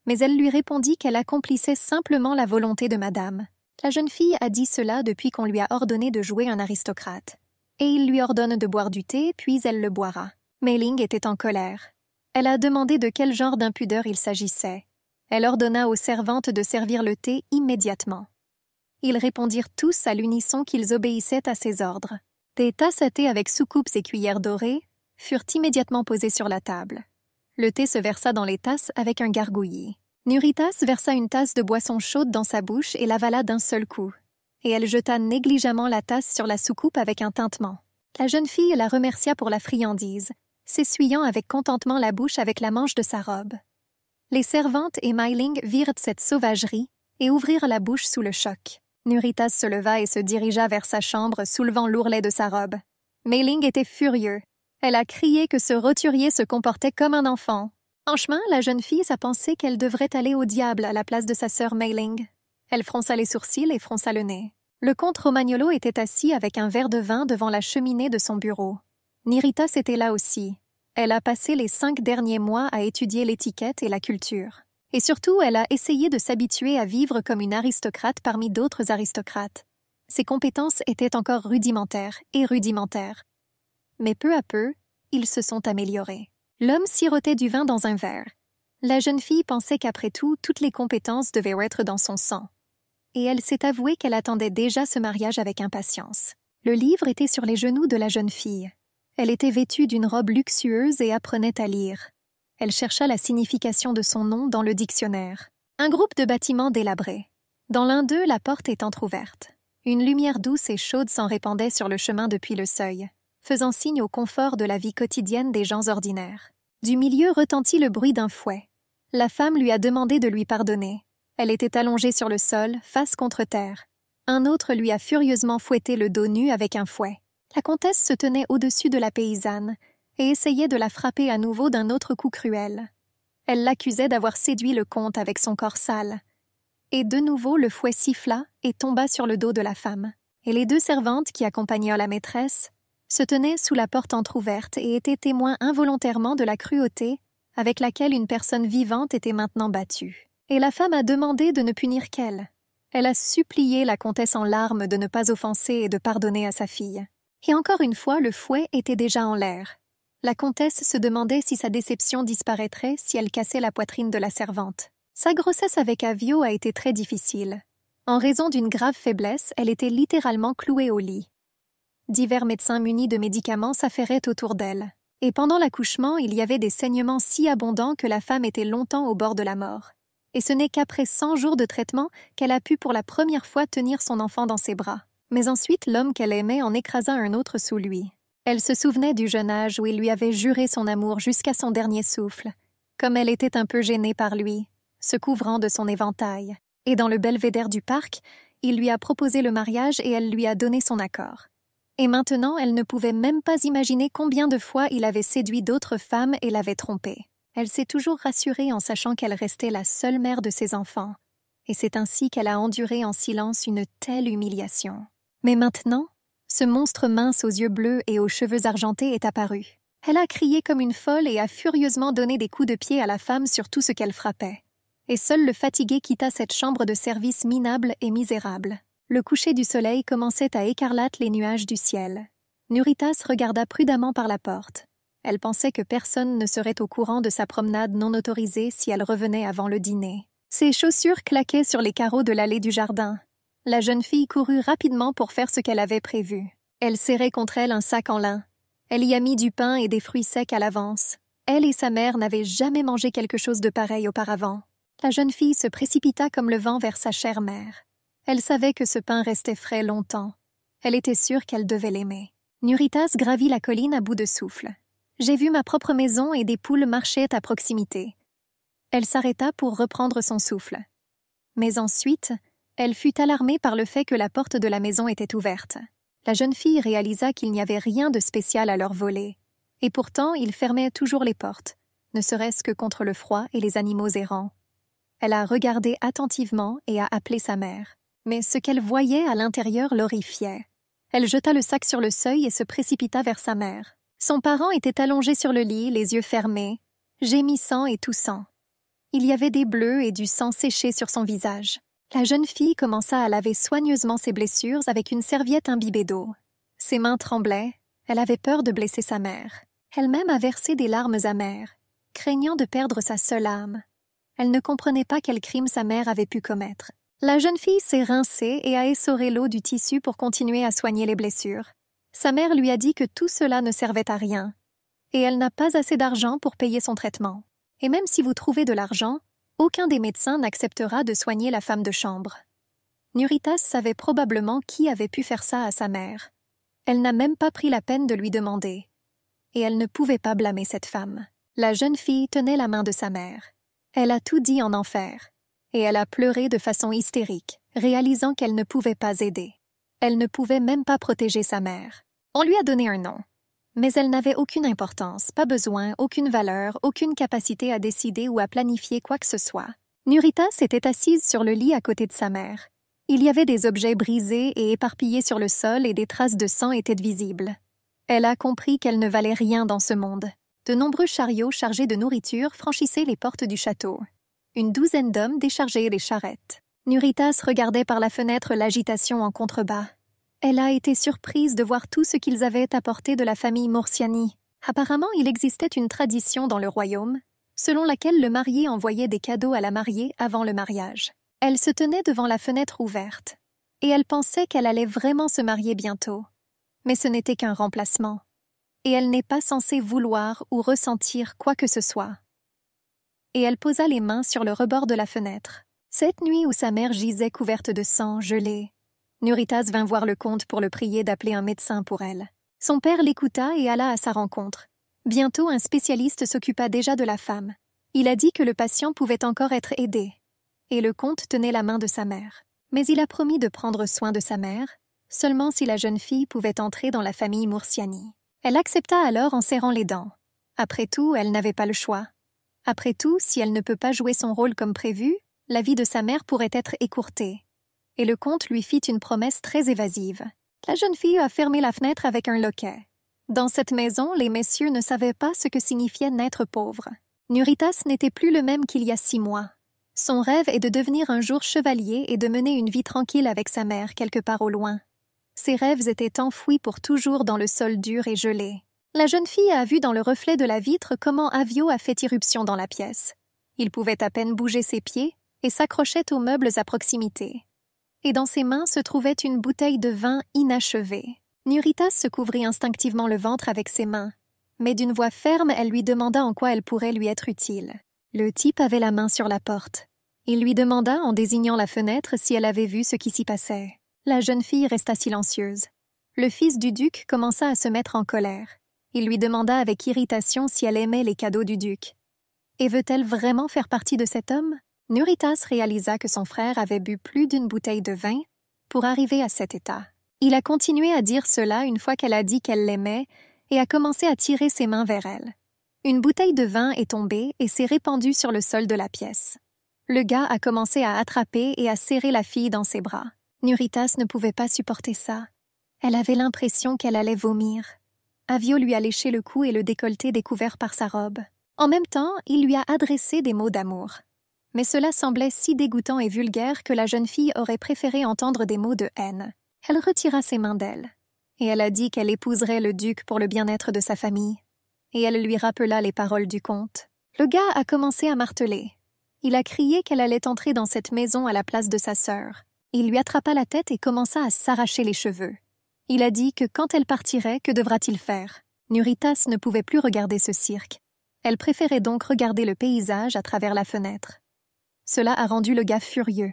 Mais elle lui répondit qu'elle accomplissait simplement la volonté de madame. La jeune fille a dit cela depuis qu'on lui a ordonné de jouer un aristocrate. Et il lui ordonne de boire du thé, puis elle le boira. Mei Ling était en colère. Elle a demandé de quel genre d'impudeur il s'agissait. Elle ordonna aux servantes de servir le thé immédiatement. Ils répondirent tous à l'unisson qu'ils obéissaient à ses ordres. Des tasses à thé avec soucoupes et cuillères dorées furent immédiatement posées sur la table. Le thé se versa dans les tasses avec un gargouillis. Nuritas versa une tasse de boisson chaude dans sa bouche et l'avala d'un seul coup. Et elle jeta négligemment la tasse sur la soucoupe avec un tintement. La jeune fille la remercia pour la friandise, s'essuyant avec contentement la bouche avec la manche de sa robe. Les servantes et Mei Ling virent cette sauvagerie et ouvrirent la bouche sous le choc. Nuritas se leva et se dirigea vers sa chambre, soulevant l'ourlet de sa robe. Mei Ling était furieux. Elle a crié que ce roturier se comportait comme un enfant. En chemin, la jeune fille a pensé qu'elle devrait aller au diable à la place de sa sœur Mei Ling. Elle fronça les sourcils et fronça le nez. Le comte Romagnolo était assis avec un verre de vin devant la cheminée de son bureau. Nuritas était là aussi. Elle a passé les 5 derniers mois à étudier l'étiquette et la culture. Et surtout, elle a essayé de s'habituer à vivre comme une aristocrate parmi d'autres aristocrates. Ses compétences étaient encore rudimentaires et rudimentaires. Mais peu à peu, ils se sont améliorés. L'homme sirotait du vin dans un verre. La jeune fille pensait qu'après tout, toutes les compétences devaient être dans son sang. Et elle s'est avouée qu'elle attendait déjà ce mariage avec impatience. Le livre était sur les genoux de la jeune fille. Elle était vêtue d'une robe luxueuse et apprenait à lire. Elle chercha la signification de son nom dans le dictionnaire. Un groupe de bâtiments délabrés. Dans l'un d'eux, la porte est entr'ouverte. Une lumière douce et chaude s'en répandait sur le chemin depuis le seuil, faisant signe au confort de la vie quotidienne des gens ordinaires. Du milieu retentit le bruit d'un fouet. La femme lui a demandé de lui pardonner. Elle était allongée sur le sol, face contre terre. Un autre lui a furieusement fouetté le dos nu avec un fouet. La comtesse se tenait au-dessus de la paysanne et essayait de la frapper à nouveau d'un autre coup cruel. Elle l'accusait d'avoir séduit le comte avec son corps sale. Et de nouveau le fouet siffla et tomba sur le dos de la femme. Et les deux servantes qui accompagnaient la maîtresse se tenaient sous la porte entr'ouverte et étaient témoins involontairement de la cruauté avec laquelle une personne vivante était maintenant battue. Et la femme a demandé de ne punir qu'elle. Elle a supplié la comtesse en larmes de ne pas offenser et de pardonner à sa fille. Et encore une fois, le fouet était déjà en l'air. La comtesse se demandait si sa déception disparaîtrait si elle cassait la poitrine de la servante. Sa grossesse avec Avio a été très difficile. En raison d'une grave faiblesse, elle était littéralement clouée au lit. Divers médecins munis de médicaments s'affairaient autour d'elle. Et pendant l'accouchement, il y avait des saignements si abondants que la femme était longtemps au bord de la mort. Et ce n'est qu'après 100 jours de traitement qu'elle a pu pour la première fois tenir son enfant dans ses bras. Mais ensuite, l'homme qu'elle aimait en écrasa un autre sous lui. Elle se souvenait du jeune âge où il lui avait juré son amour jusqu'à son dernier souffle, comme elle était un peu gênée par lui, se couvrant de son éventail. Et dans le belvédère du parc, il lui a proposé le mariage et elle lui a donné son accord. Et maintenant, elle ne pouvait même pas imaginer combien de fois il avait séduit d'autres femmes et l'avait trompée. Elle s'est toujours rassurée en sachant qu'elle restait la seule mère de ses enfants, et c'est ainsi qu'elle a enduré en silence une telle humiliation. Mais maintenant, ce monstre mince aux yeux bleus et aux cheveux argentés est apparu. Elle a crié comme une folle et a furieusement donné des coups de pied à la femme sur tout ce qu'elle frappait. Et seul le fatigué quitta cette chambre de service minable et misérable. Le coucher du soleil commençait à écarlate les nuages du ciel. Nuritas regarda prudemment par la porte. Elle pensait que personne ne serait au courant de sa promenade non autorisée si elle revenait avant le dîner. Ses chaussures claquaient sur les carreaux de l'allée du jardin. La jeune fille courut rapidement pour faire ce qu'elle avait prévu. Elle serrait contre elle un sac en lin. Elle y a mis du pain et des fruits secs à l'avance. Elle et sa mère n'avaient jamais mangé quelque chose de pareil auparavant. La jeune fille se précipita comme le vent vers sa chère mère. Elle savait que ce pain restait frais longtemps. Elle était sûre qu'elle devait l'aimer. Nuritas gravit la colline à bout de souffle. J'ai vu ma propre maison et des poules marchaient à proximité. Elle s'arrêta pour reprendre son souffle. Mais ensuite, elle fut alarmée par le fait que la porte de la maison était ouverte. La jeune fille réalisa qu'il n'y avait rien de spécial à leur voler. Et pourtant, ils fermaient toujours les portes, ne serait-ce que contre le froid et les animaux errants. Elle a regardé attentivement et a appelé sa mère. Mais ce qu'elle voyait à l'intérieur l'horrifiait. Elle jeta le sac sur le seuil et se précipita vers sa mère. Son parent était allongé sur le lit, les yeux fermés, gémissant et toussant. Il y avait des bleus et du sang séché sur son visage. La jeune fille commença à laver soigneusement ses blessures avec une serviette imbibée d'eau. Ses mains tremblaient, elle avait peur de blesser sa mère. Elle-même a versé des larmes amères, craignant de perdre sa seule âme. Elle ne comprenait pas quel crime sa mère avait pu commettre. La jeune fille s'est rincée et a essoré l'eau du tissu pour continuer à soigner les blessures. Sa mère lui a dit que tout cela ne servait à rien, et elle n'a pas assez d'argent pour payer son traitement. Et même si vous trouvez de l'argent, aucun des médecins n'acceptera de soigner la femme de chambre. Nuritas savait probablement qui avait pu faire ça à sa mère. Elle n'a même pas pris la peine de lui demander. Et elle ne pouvait pas blâmer cette femme. La jeune fille tenait la main de sa mère. Elle a tout dit en enfer. Et elle a pleuré de façon hystérique, réalisant qu'elle ne pouvait pas aider. Elle ne pouvait même pas protéger sa mère. On lui a donné un nom. Mais elle n'avait aucune importance, pas besoin, aucune valeur, aucune capacité à décider ou à planifier quoi que ce soit. Nuritas était assise sur le lit à côté de sa mère. Il y avait des objets brisés et éparpillés sur le sol et des traces de sang étaient visibles. Elle a compris qu'elle ne valait rien dans ce monde. De nombreux chariots chargés de nourriture franchissaient les portes du château. Une douzaine d'hommes déchargeaient les charrettes. Nuritas regardait par la fenêtre l'agitation en contrebas. Elle a été surprise de voir tout ce qu'ils avaient apporté de la famille Mursiani. Apparemment, il existait une tradition dans le royaume, selon laquelle le marié envoyait des cadeaux à la mariée avant le mariage. Elle se tenait devant la fenêtre ouverte, et elle pensait qu'elle allait vraiment se marier bientôt. Mais ce n'était qu'un remplacement, et elle n'est pas censée vouloir ou ressentir quoi que ce soit. Et elle posa les mains sur le rebord de la fenêtre. Cette nuit où sa mère gisait couverte de sang, gelée, Nuritas vint voir le comte pour le prier d'appeler un médecin pour elle. Son père l'écouta et alla à sa rencontre. Bientôt, un spécialiste s'occupa déjà de la femme. Il a dit que le patient pouvait encore être aidé, et le comte tenait la main de sa mère. Mais il a promis de prendre soin de sa mère, seulement si la jeune fille pouvait entrer dans la famille Mursiani. Elle accepta alors en serrant les dents. Après tout, elle n'avait pas le choix. Après tout, si elle ne peut pas jouer son rôle comme prévu, la vie de sa mère pourrait être écourtée. Et le comte lui fit une promesse très évasive. La jeune fille a fermé la fenêtre avec un loquet. Dans cette maison, les messieurs ne savaient pas ce que signifiait naître pauvre. Nuritas n'était plus le même qu'il y a 6 mois. Son rêve est de devenir un jour chevalier et de mener une vie tranquille avec sa mère quelque part au loin. Ses rêves étaient enfouis pour toujours dans le sol dur et gelé. La jeune fille a vu dans le reflet de la vitre comment Avio a fait irruption dans la pièce. Il pouvait à peine bouger ses pieds et s'accrochait aux meubles à proximité. Et dans ses mains se trouvait une bouteille de vin inachevée. Nuritas se couvrit instinctivement le ventre avec ses mains, mais d'une voix ferme, elle lui demanda en quoi elle pourrait lui être utile. Le type avait la main sur la porte. Il lui demanda, en désignant la fenêtre, si elle avait vu ce qui s'y passait. La jeune fille resta silencieuse. Le fils du duc commença à se mettre en colère. Il lui demanda avec irritation si elle aimait les cadeaux du duc. Et veut-elle vraiment faire partie de cet homme? Nuritas réalisa que son frère avait bu plus d'une bouteille de vin pour arriver à cet état. Il a continué à dire cela une fois qu'elle a dit qu'elle l'aimait et a commencé à tirer ses mains vers elle. Une bouteille de vin est tombée et s'est répandue sur le sol de la pièce. Le gars a commencé à attraper et à serrer la fille dans ses bras. Nuritas ne pouvait pas supporter ça. Elle avait l'impression qu'elle allait vomir. Avio lui a léché le cou et le décolleté découvert par sa robe. En même temps, il lui a adressé des mots d'amour. Mais cela semblait si dégoûtant et vulgaire que la jeune fille aurait préféré entendre des mots de haine. Elle retira ses mains d'elle, et elle a dit qu'elle épouserait le duc pour le bien-être de sa famille. Et elle lui rappela les paroles du comte. Le gars a commencé à marteler. Il a crié qu'elle allait entrer dans cette maison à la place de sa sœur. Il lui attrapa la tête et commença à s'arracher les cheveux. Il a dit que quand elle partirait, que devra-t-il faire? Nuritas ne pouvait plus regarder ce cirque. Elle préférait donc regarder le paysage à travers la fenêtre. Cela a rendu le gars furieux.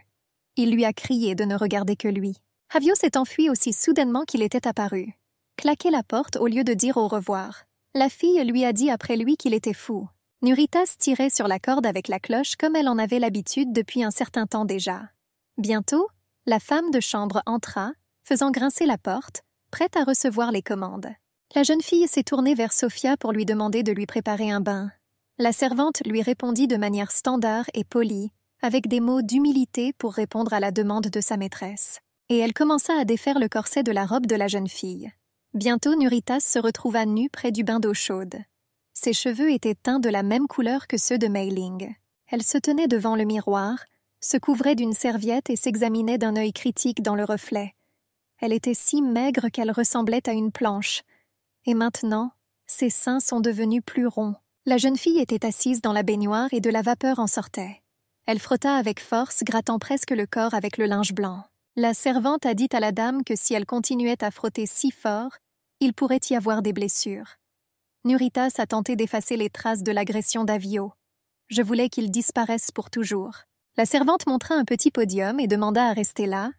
Il lui a crié de ne regarder que lui. Avio s'est enfui aussi soudainement qu'il était apparu. Claqué la porte au lieu de dire au revoir. La fille lui a dit après lui qu'il était fou. Nuritas tirait sur la corde avec la cloche comme elle en avait l'habitude depuis un certain temps déjà. Bientôt, la femme de chambre entra, faisant grincer la porte, prête à recevoir les commandes. La jeune fille s'est tournée vers Sophia pour lui demander de lui préparer un bain. La servante lui répondit de manière standard et polie, avec des mots d'humilité pour répondre à la demande de sa maîtresse. Et elle commença à défaire le corset de la robe de la jeune fille. Bientôt, Nuritas se retrouva nue près du bain d'eau chaude. Ses cheveux étaient teints de la même couleur que ceux de Mei Ling. Elle se tenait devant le miroir, se couvrait d'une serviette et s'examinait d'un œil critique dans le reflet. Elle était si maigre qu'elle ressemblait à une planche. Et maintenant, ses seins sont devenus plus ronds. La jeune fille était assise dans la baignoire et de la vapeur en sortait. Elle frotta avec force, grattant presque le corps avec le linge blanc. La servante a dit à la dame que si elle continuait à frotter si fort, il pourrait y avoir des blessures. Nuritas a tenté d'effacer les traces de l'agression d'Avio. Je voulais qu'il disparaisse pour toujours. La servante montra un petit podium et demanda à rester là.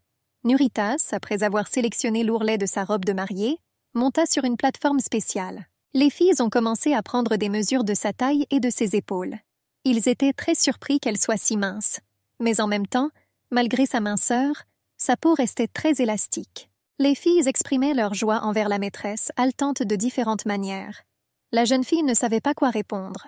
Nuritas, après avoir sélectionné l'ourlet de sa robe de mariée, monta sur une plateforme spéciale. Les filles ont commencé à prendre des mesures de sa taille et de ses épaules. Ils étaient très surpris qu'elle soit si mince. Mais en même temps, malgré sa minceur, sa peau restait très élastique. Les filles exprimaient leur joie envers la maîtresse, haletante de différentes manières. La jeune fille ne savait pas quoi répondre.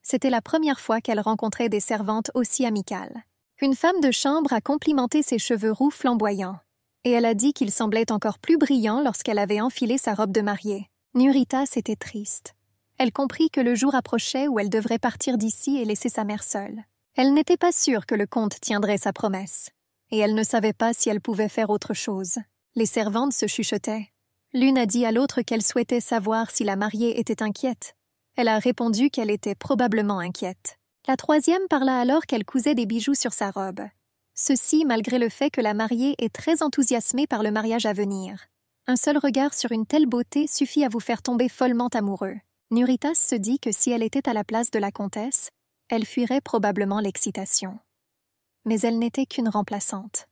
C'était la première fois qu'elle rencontrait des servantes aussi amicales. Une femme de chambre a complimenté ses cheveux roux flamboyants, et elle a dit qu'ils semblaient encore plus brillants lorsqu'elle avait enfilé sa robe de mariée. Nuritas était triste. Elle comprit que le jour approchait où elle devrait partir d'ici et laisser sa mère seule. Elle n'était pas sûre que le comte tiendrait sa promesse. Et elle ne savait pas si elle pouvait faire autre chose. Les servantes se chuchotaient. L'une a dit à l'autre qu'elle souhaitait savoir si la mariée était inquiète. Elle a répondu qu'elle était probablement inquiète. La troisième parla alors qu'elle cousait des bijoux sur sa robe. Ceci malgré le fait que la mariée est très enthousiasmée par le mariage à venir. Un seul regard sur une telle beauté suffit à vous faire tomber follement amoureux. Nuritas se dit que si elle était à la place de la comtesse, elle fuirait probablement l'excitation. Mais elle n'était qu'une remplaçante.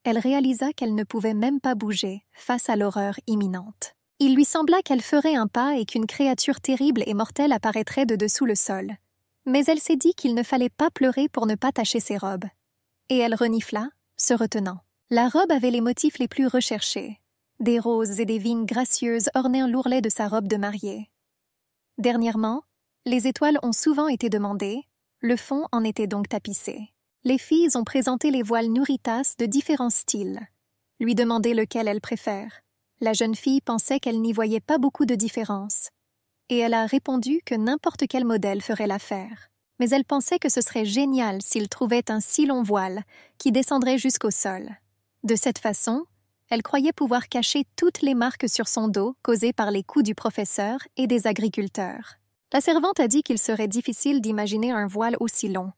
Elle réalisa qu'elle ne pouvait même pas bouger face à l'horreur imminente. Il lui sembla qu'elle ferait un pas et qu'une créature terrible et mortelle apparaîtrait de dessous le sol. Mais elle s'est dit qu'il ne fallait pas pleurer pour ne pas tacher ses robes. Et elle renifla, se retenant. La robe avait les motifs les plus recherchés. Des roses et des vignes gracieuses ornaient l'ourlet de sa robe de mariée. Dernièrement, les étoiles ont souvent été demandées, le fond en était donc tapissé. Les filles ont présenté les voiles Nuritas de différents styles. Lui demander lequel elle préfère. La jeune fille pensait qu'elle n'y voyait pas beaucoup de différence. Et elle a répondu que n'importe quel modèle ferait l'affaire. Mais elle pensait que ce serait génial s'il trouvait un si long voile qui descendrait jusqu'au sol. De cette façon, elle croyait pouvoir cacher toutes les marques sur son dos causées par les coups du professeur et des agriculteurs. La servante a dit qu'il serait difficile d'imaginer un voile aussi long.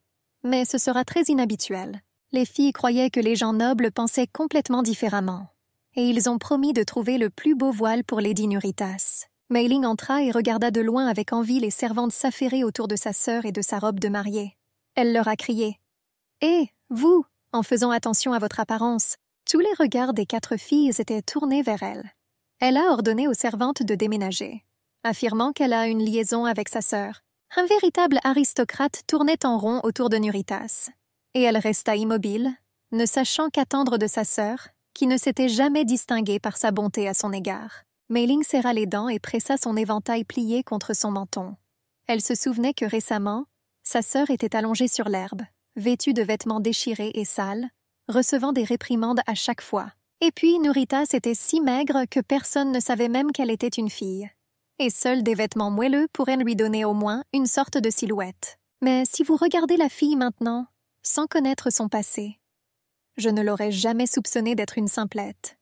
Mais ce sera très inhabituel. Les filles croyaient que les gens nobles pensaient complètement différemment. Et ils ont promis de trouver le plus beau voile pour Lady Nuritas. Mei Ling entra et regarda de loin avec envie les servantes s'affairer autour de sa sœur et de sa robe de mariée. Elle leur a crié « Hé, vous, en faisant attention à votre apparence !» Tous les regards des 4 filles étaient tournés vers elle. Elle a ordonné aux servantes de déménager, affirmant qu'elle a une liaison avec sa sœur. Un véritable aristocrate tournait en rond autour de Nuritas. Et elle resta immobile, ne sachant qu'attendre de sa sœur, qui ne s'était jamais distinguée par sa bonté à son égard. Mei Ling serra les dents et pressa son éventail plié contre son menton. Elle se souvenait que récemment, sa sœur était allongée sur l'herbe, vêtue de vêtements déchirés et sales, recevant des réprimandes à chaque fois. Et puis Nuritas était si maigre que personne ne savait même qu'elle était une fille. Et seuls des vêtements moelleux pourraient lui donner au moins une sorte de silhouette. Mais si vous regardez la fille maintenant, sans connaître son passé, je ne l'aurais jamais soupçonnée d'être une simplette.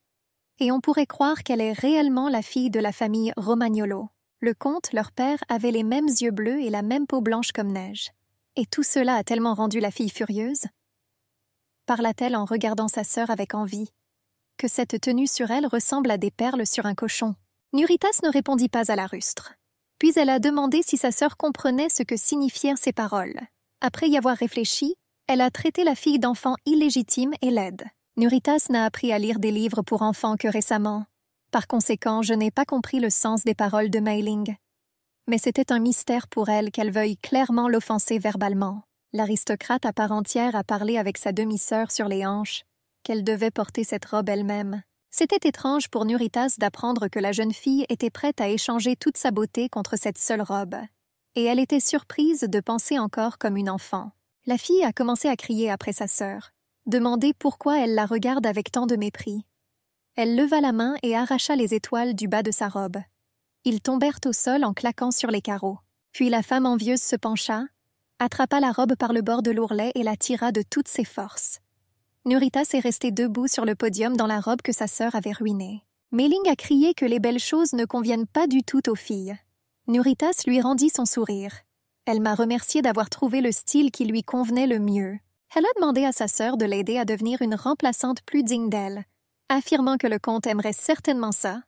Et on pourrait croire qu'elle est réellement la fille de la famille Romagnolo. Le comte, leur père, avait les mêmes yeux bleus et la même peau blanche comme neige. Et tout cela a tellement rendu la fille furieuse, parla-t-elle en regardant sa sœur avec envie, que cette tenue sur elle ressemble à des perles sur un cochon. Nuritas ne répondit pas à la rustre. Puis elle a demandé si sa sœur comprenait ce que signifièrent ces paroles. Après y avoir réfléchi, elle a traité la fille d'enfant illégitime et laide. Nuritas n'a appris à lire des livres pour enfants que récemment. Par conséquent, je n'ai pas compris le sens des paroles de Mei Ling. Mais c'était un mystère pour elle qu'elle veuille clairement l'offenser verbalement. L'aristocrate à part entière a parlé avec sa demi-sœur sur les hanches, qu'elle devait porter cette robe elle-même. C'était étrange pour Nuritas d'apprendre que la jeune fille était prête à échanger toute sa beauté contre cette seule robe. Et elle était surprise de penser encore comme une enfant. La fille a commencé à crier après sa sœur, demander pourquoi elle la regarde avec tant de mépris. Elle leva la main et arracha les étoiles du bas de sa robe. Ils tombèrent au sol en claquant sur les carreaux. Puis la femme envieuse se pencha, attrapa la robe par le bord de l'ourlet et la tira de toutes ses forces. Nuritas est restée debout sur le podium dans la robe que sa sœur avait ruinée. Mei Ling a crié que les belles choses ne conviennent pas du tout aux filles. Nuritas lui rendit son sourire. Elle m'a remercié d'avoir trouvé le style qui lui convenait le mieux. Elle a demandé à sa sœur de l'aider à devenir une remplaçante plus digne d'elle, affirmant que le comte aimerait certainement ça.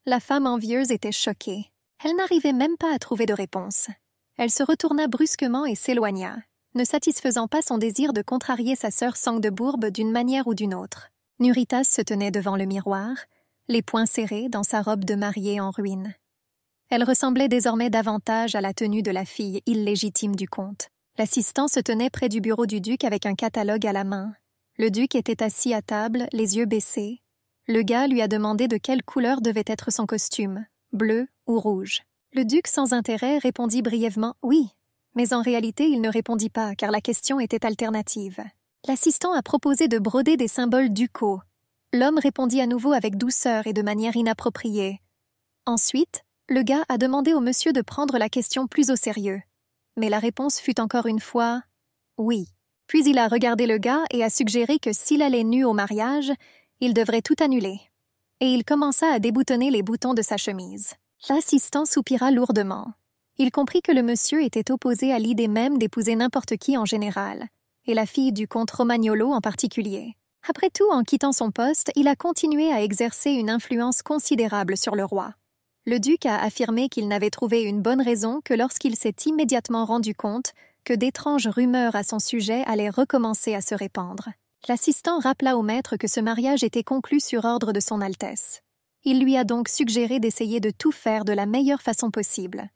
La femme envieuse était choquée. Elle n'arrivait même pas à trouver de réponse. Elle se retourna brusquement et s'éloigna, ne satisfaisant pas son désir de contrarier sa sœur Sang-de-Bourbe d'une manière ou d'une autre. Nuritas se tenait devant le miroir, les poings serrés dans sa robe de mariée en ruine. Elle ressemblait désormais davantage à la tenue de la fille illégitime du comte. L'assistant se tenait près du bureau du duc avec un catalogue à la main. Le duc était assis à table, les yeux baissés. Le gars lui a demandé de quelle couleur devait être son costume, bleu ou rouge. Le duc, sans intérêt, répondit brièvement « oui ». Mais en réalité, il ne répondit pas, car la question était alternative. L'assistant a proposé de broder des symboles ducaux. L'homme répondit à nouveau avec douceur et de manière inappropriée. Ensuite, le gars a demandé au monsieur de prendre la question plus au sérieux. Mais la réponse fut encore une fois « oui ». Puis il a regardé le gars et a suggéré que s'il allait nu au mariage, il devrait porter une robe. Il devrait tout annuler. Et il commença à déboutonner les boutons de sa chemise. L'assistant soupira lourdement. Il comprit que le monsieur était opposé à l'idée même d'épouser n'importe qui en général, et la fille du comte Romagnolo en particulier. Après tout, en quittant son poste, il a continué à exercer une influence considérable sur le roi. Le duc a affirmé qu'il n'avait trouvé une bonne raison que lorsqu'il s'est immédiatement rendu compte que d'étranges rumeurs à son sujet allaient recommencer à se répandre. L'assistant rappela au maître que ce mariage était conclu sur ordre de son Altesse. Il lui a donc suggéré d'essayer de tout faire de la meilleure façon possible.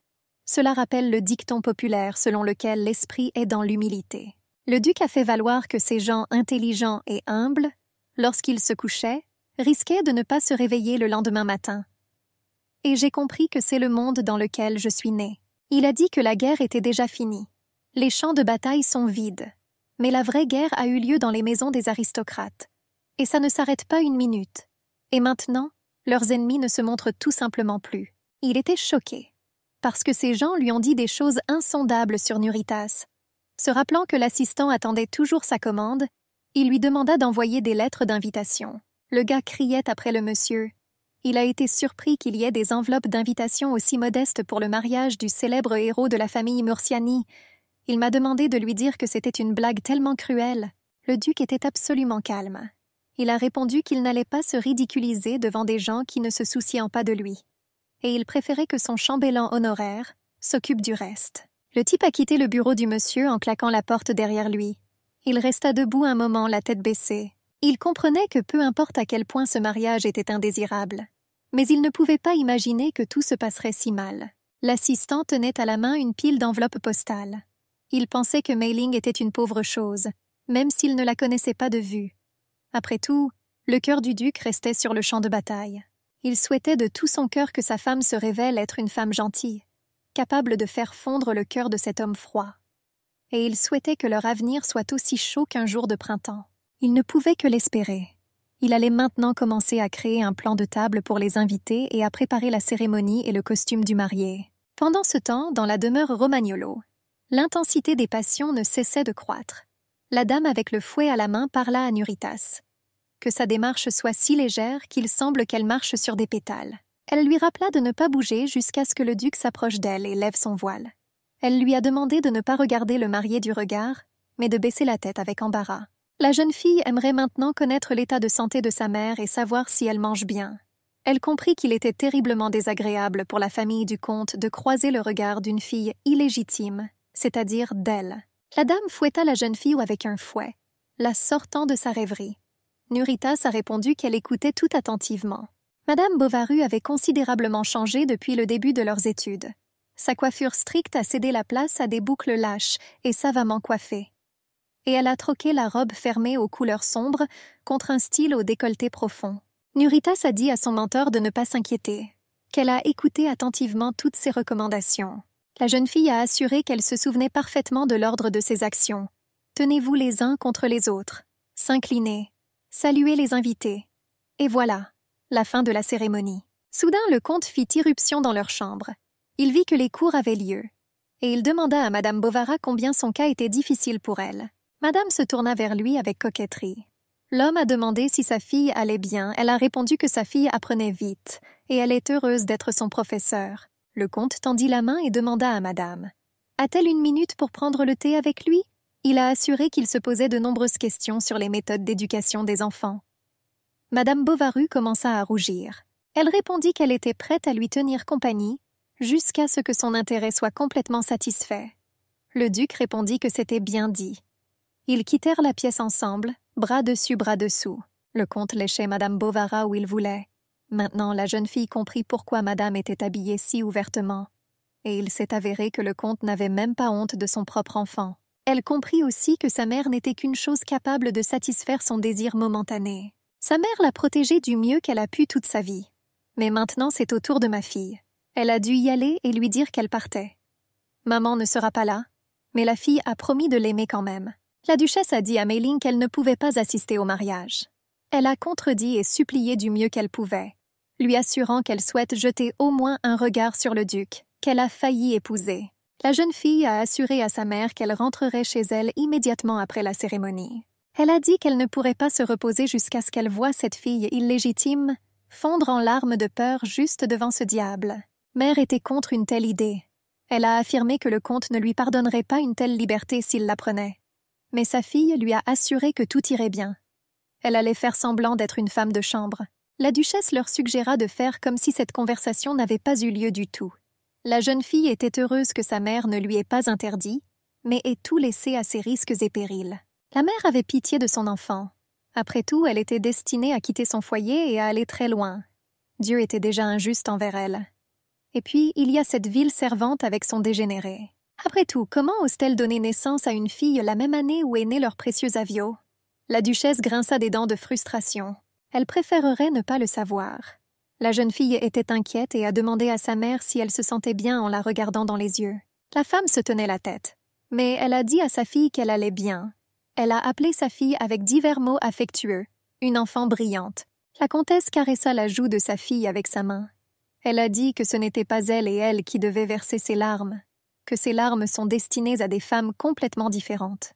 Cela rappelle le dicton populaire selon lequel l'esprit est dans l'humilité. Le duc a fait valoir que ces gens intelligents et humbles, lorsqu'ils se couchaient, risquaient de ne pas se réveiller le lendemain matin. Et j'ai compris que c'est le monde dans lequel je suis né. Il a dit que la guerre était déjà finie. Les champs de bataille sont vides. Mais la vraie guerre a eu lieu dans les maisons des aristocrates. Et ça ne s'arrête pas une minute. Et maintenant, leurs ennemis ne se montrent tout simplement plus. Il était choqué. Parce que ces gens lui ont dit des choses insondables sur Nuritas. Se rappelant que l'assistant attendait toujours sa commande, il lui demanda d'envoyer des lettres d'invitation. Le gars criait après le monsieur. Il a été surpris qu'il y ait des enveloppes d'invitation aussi modestes pour le mariage du célèbre héros de la famille Murciani. Il m'a demandé de lui dire que c'était une blague tellement cruelle. Le duc était absolument calme. Il a répondu qu'il n'allait pas se ridiculiser devant des gens qui ne se souciant pas de lui. Et il préférait que son chambellan honoraire s'occupe du reste. Le type a quitté le bureau du monsieur en claquant la porte derrière lui. Il resta debout un moment, la tête baissée. Il comprenait que peu importe à quel point ce mariage était indésirable. Mais il ne pouvait pas imaginer que tout se passerait si mal. L'assistant tenait à la main une pile d'enveloppes postales. Il pensait que Mei Ling était une pauvre chose, même s'il ne la connaissait pas de vue. Après tout, le cœur du duc restait sur le champ de bataille. Il souhaitait de tout son cœur que sa femme se révèle être une femme gentille, capable de faire fondre le cœur de cet homme froid. Et il souhaitait que leur avenir soit aussi chaud qu'un jour de printemps. Il ne pouvait que l'espérer. Il allait maintenant commencer à créer un plan de table pour les invités et à préparer la cérémonie et le costume du marié. Pendant ce temps, dans la demeure Romagnolo, l'intensité des passions ne cessait de croître. La dame avec le fouet à la main parla à Nuritas. Que sa démarche soit si légère qu'il semble qu'elle marche sur des pétales. Elle lui rappela de ne pas bouger jusqu'à ce que le duc s'approche d'elle et lève son voile. Elle lui a demandé de ne pas regarder le marié du regard, mais de baisser la tête avec embarras. La jeune fille aimerait maintenant connaître l'état de santé de sa mère et savoir si elle mange bien. Elle comprit qu'il était terriblement désagréable pour la famille du comte de croiser le regard d'une fille illégitime, c'est-à-dire d'elle. La dame fouetta la jeune fille avec un fouet, la sortant de sa rêverie. Nuritas a répondu qu'elle écoutait tout attentivement. Madame Bovary avait considérablement changé depuis le début de leurs études. Sa coiffure stricte a cédé la place à des boucles lâches et savamment coiffées. Et elle a troqué la robe fermée aux couleurs sombres contre un style au décolleté profond. Nuritas a dit à son mentor de ne pas s'inquiéter, qu'elle a écouté attentivement toutes ses recommandations. La jeune fille a assuré qu'elle se souvenait parfaitement de l'ordre de ses actions. Tenez-vous les uns contre les autres, s'incliner, saluer les invités. Et voilà, la fin de la cérémonie. Soudain, le comte fit irruption dans leur chambre. Il vit que les cours avaient lieu, et il demanda à Madame Bovary combien son cas était difficile pour elle. Madame se tourna vers lui avec coquetterie. L'homme a demandé si sa fille allait bien. Elle a répondu que sa fille apprenait vite, et elle est heureuse d'être son professeur. Le comte tendit la main et demanda à Madame. A-t-elle une minute pour prendre le thé avec lui? Il a assuré qu'il se posait de nombreuses questions sur les méthodes d'éducation des enfants. Madame Bovary commença à rougir. Elle répondit qu'elle était prête à lui tenir compagnie, jusqu'à ce que son intérêt soit complètement satisfait. Le duc répondit que c'était bien dit. Ils quittèrent la pièce ensemble, bras dessus, bras dessous. Le comte léchait Madame Bovary où il voulait. Maintenant, la jeune fille comprit pourquoi Madame était habillée si ouvertement. Et il s'est avéré que le comte n'avait même pas honte de son propre enfant. Elle comprit aussi que sa mère n'était qu'une chose capable de satisfaire son désir momentané. Sa mère l'a protégée du mieux qu'elle a pu toute sa vie. Mais maintenant, c'est au tour de ma fille. Elle a dû y aller et lui dire qu'elle partait. Maman ne sera pas là, mais la fille a promis de l'aimer quand même. La duchesse a dit à Mei Ling qu'elle ne pouvait pas assister au mariage. Elle a contredit et supplié du mieux qu'elle pouvait, lui assurant qu'elle souhaite jeter au moins un regard sur le duc, qu'elle a failli épouser. La jeune fille a assuré à sa mère qu'elle rentrerait chez elle immédiatement après la cérémonie. Elle a dit qu'elle ne pourrait pas se reposer jusqu'à ce qu'elle voie cette fille illégitime fondre en larmes de peur juste devant ce diable. Mère était contre une telle idée. Elle a affirmé que le comte ne lui pardonnerait pas une telle liberté s'il la prenait. Mais sa fille lui a assuré que tout irait bien. Elle allait faire semblant d'être une femme de chambre. La duchesse leur suggéra de faire comme si cette conversation n'avait pas eu lieu du tout. La jeune fille était heureuse que sa mère ne lui ait pas interdit, mais ait tout laissé à ses risques et périls. La mère avait pitié de son enfant. Après tout, elle était destinée à quitter son foyer et à aller très loin. Dieu était déjà injuste envers elle. Et puis, il y a cette vile servante avec son dégénéré. Après tout, comment ose-t-elle donner naissance à une fille la même année où est né leur précieux Avio? La duchesse grinça des dents de frustration. Elle préférerait ne pas le savoir. La jeune fille était inquiète et a demandé à sa mère si elle se sentait bien en la regardant dans les yeux. La femme se tenait la tête. Mais elle a dit à sa fille qu'elle allait bien. Elle a appelé sa fille avec divers mots affectueux, une enfant brillante. La comtesse caressa la joue de sa fille avec sa main. Elle a dit que ce n'était pas elle et elle qui devaient verser ses larmes, que ces larmes sont destinées à des femmes complètement différentes.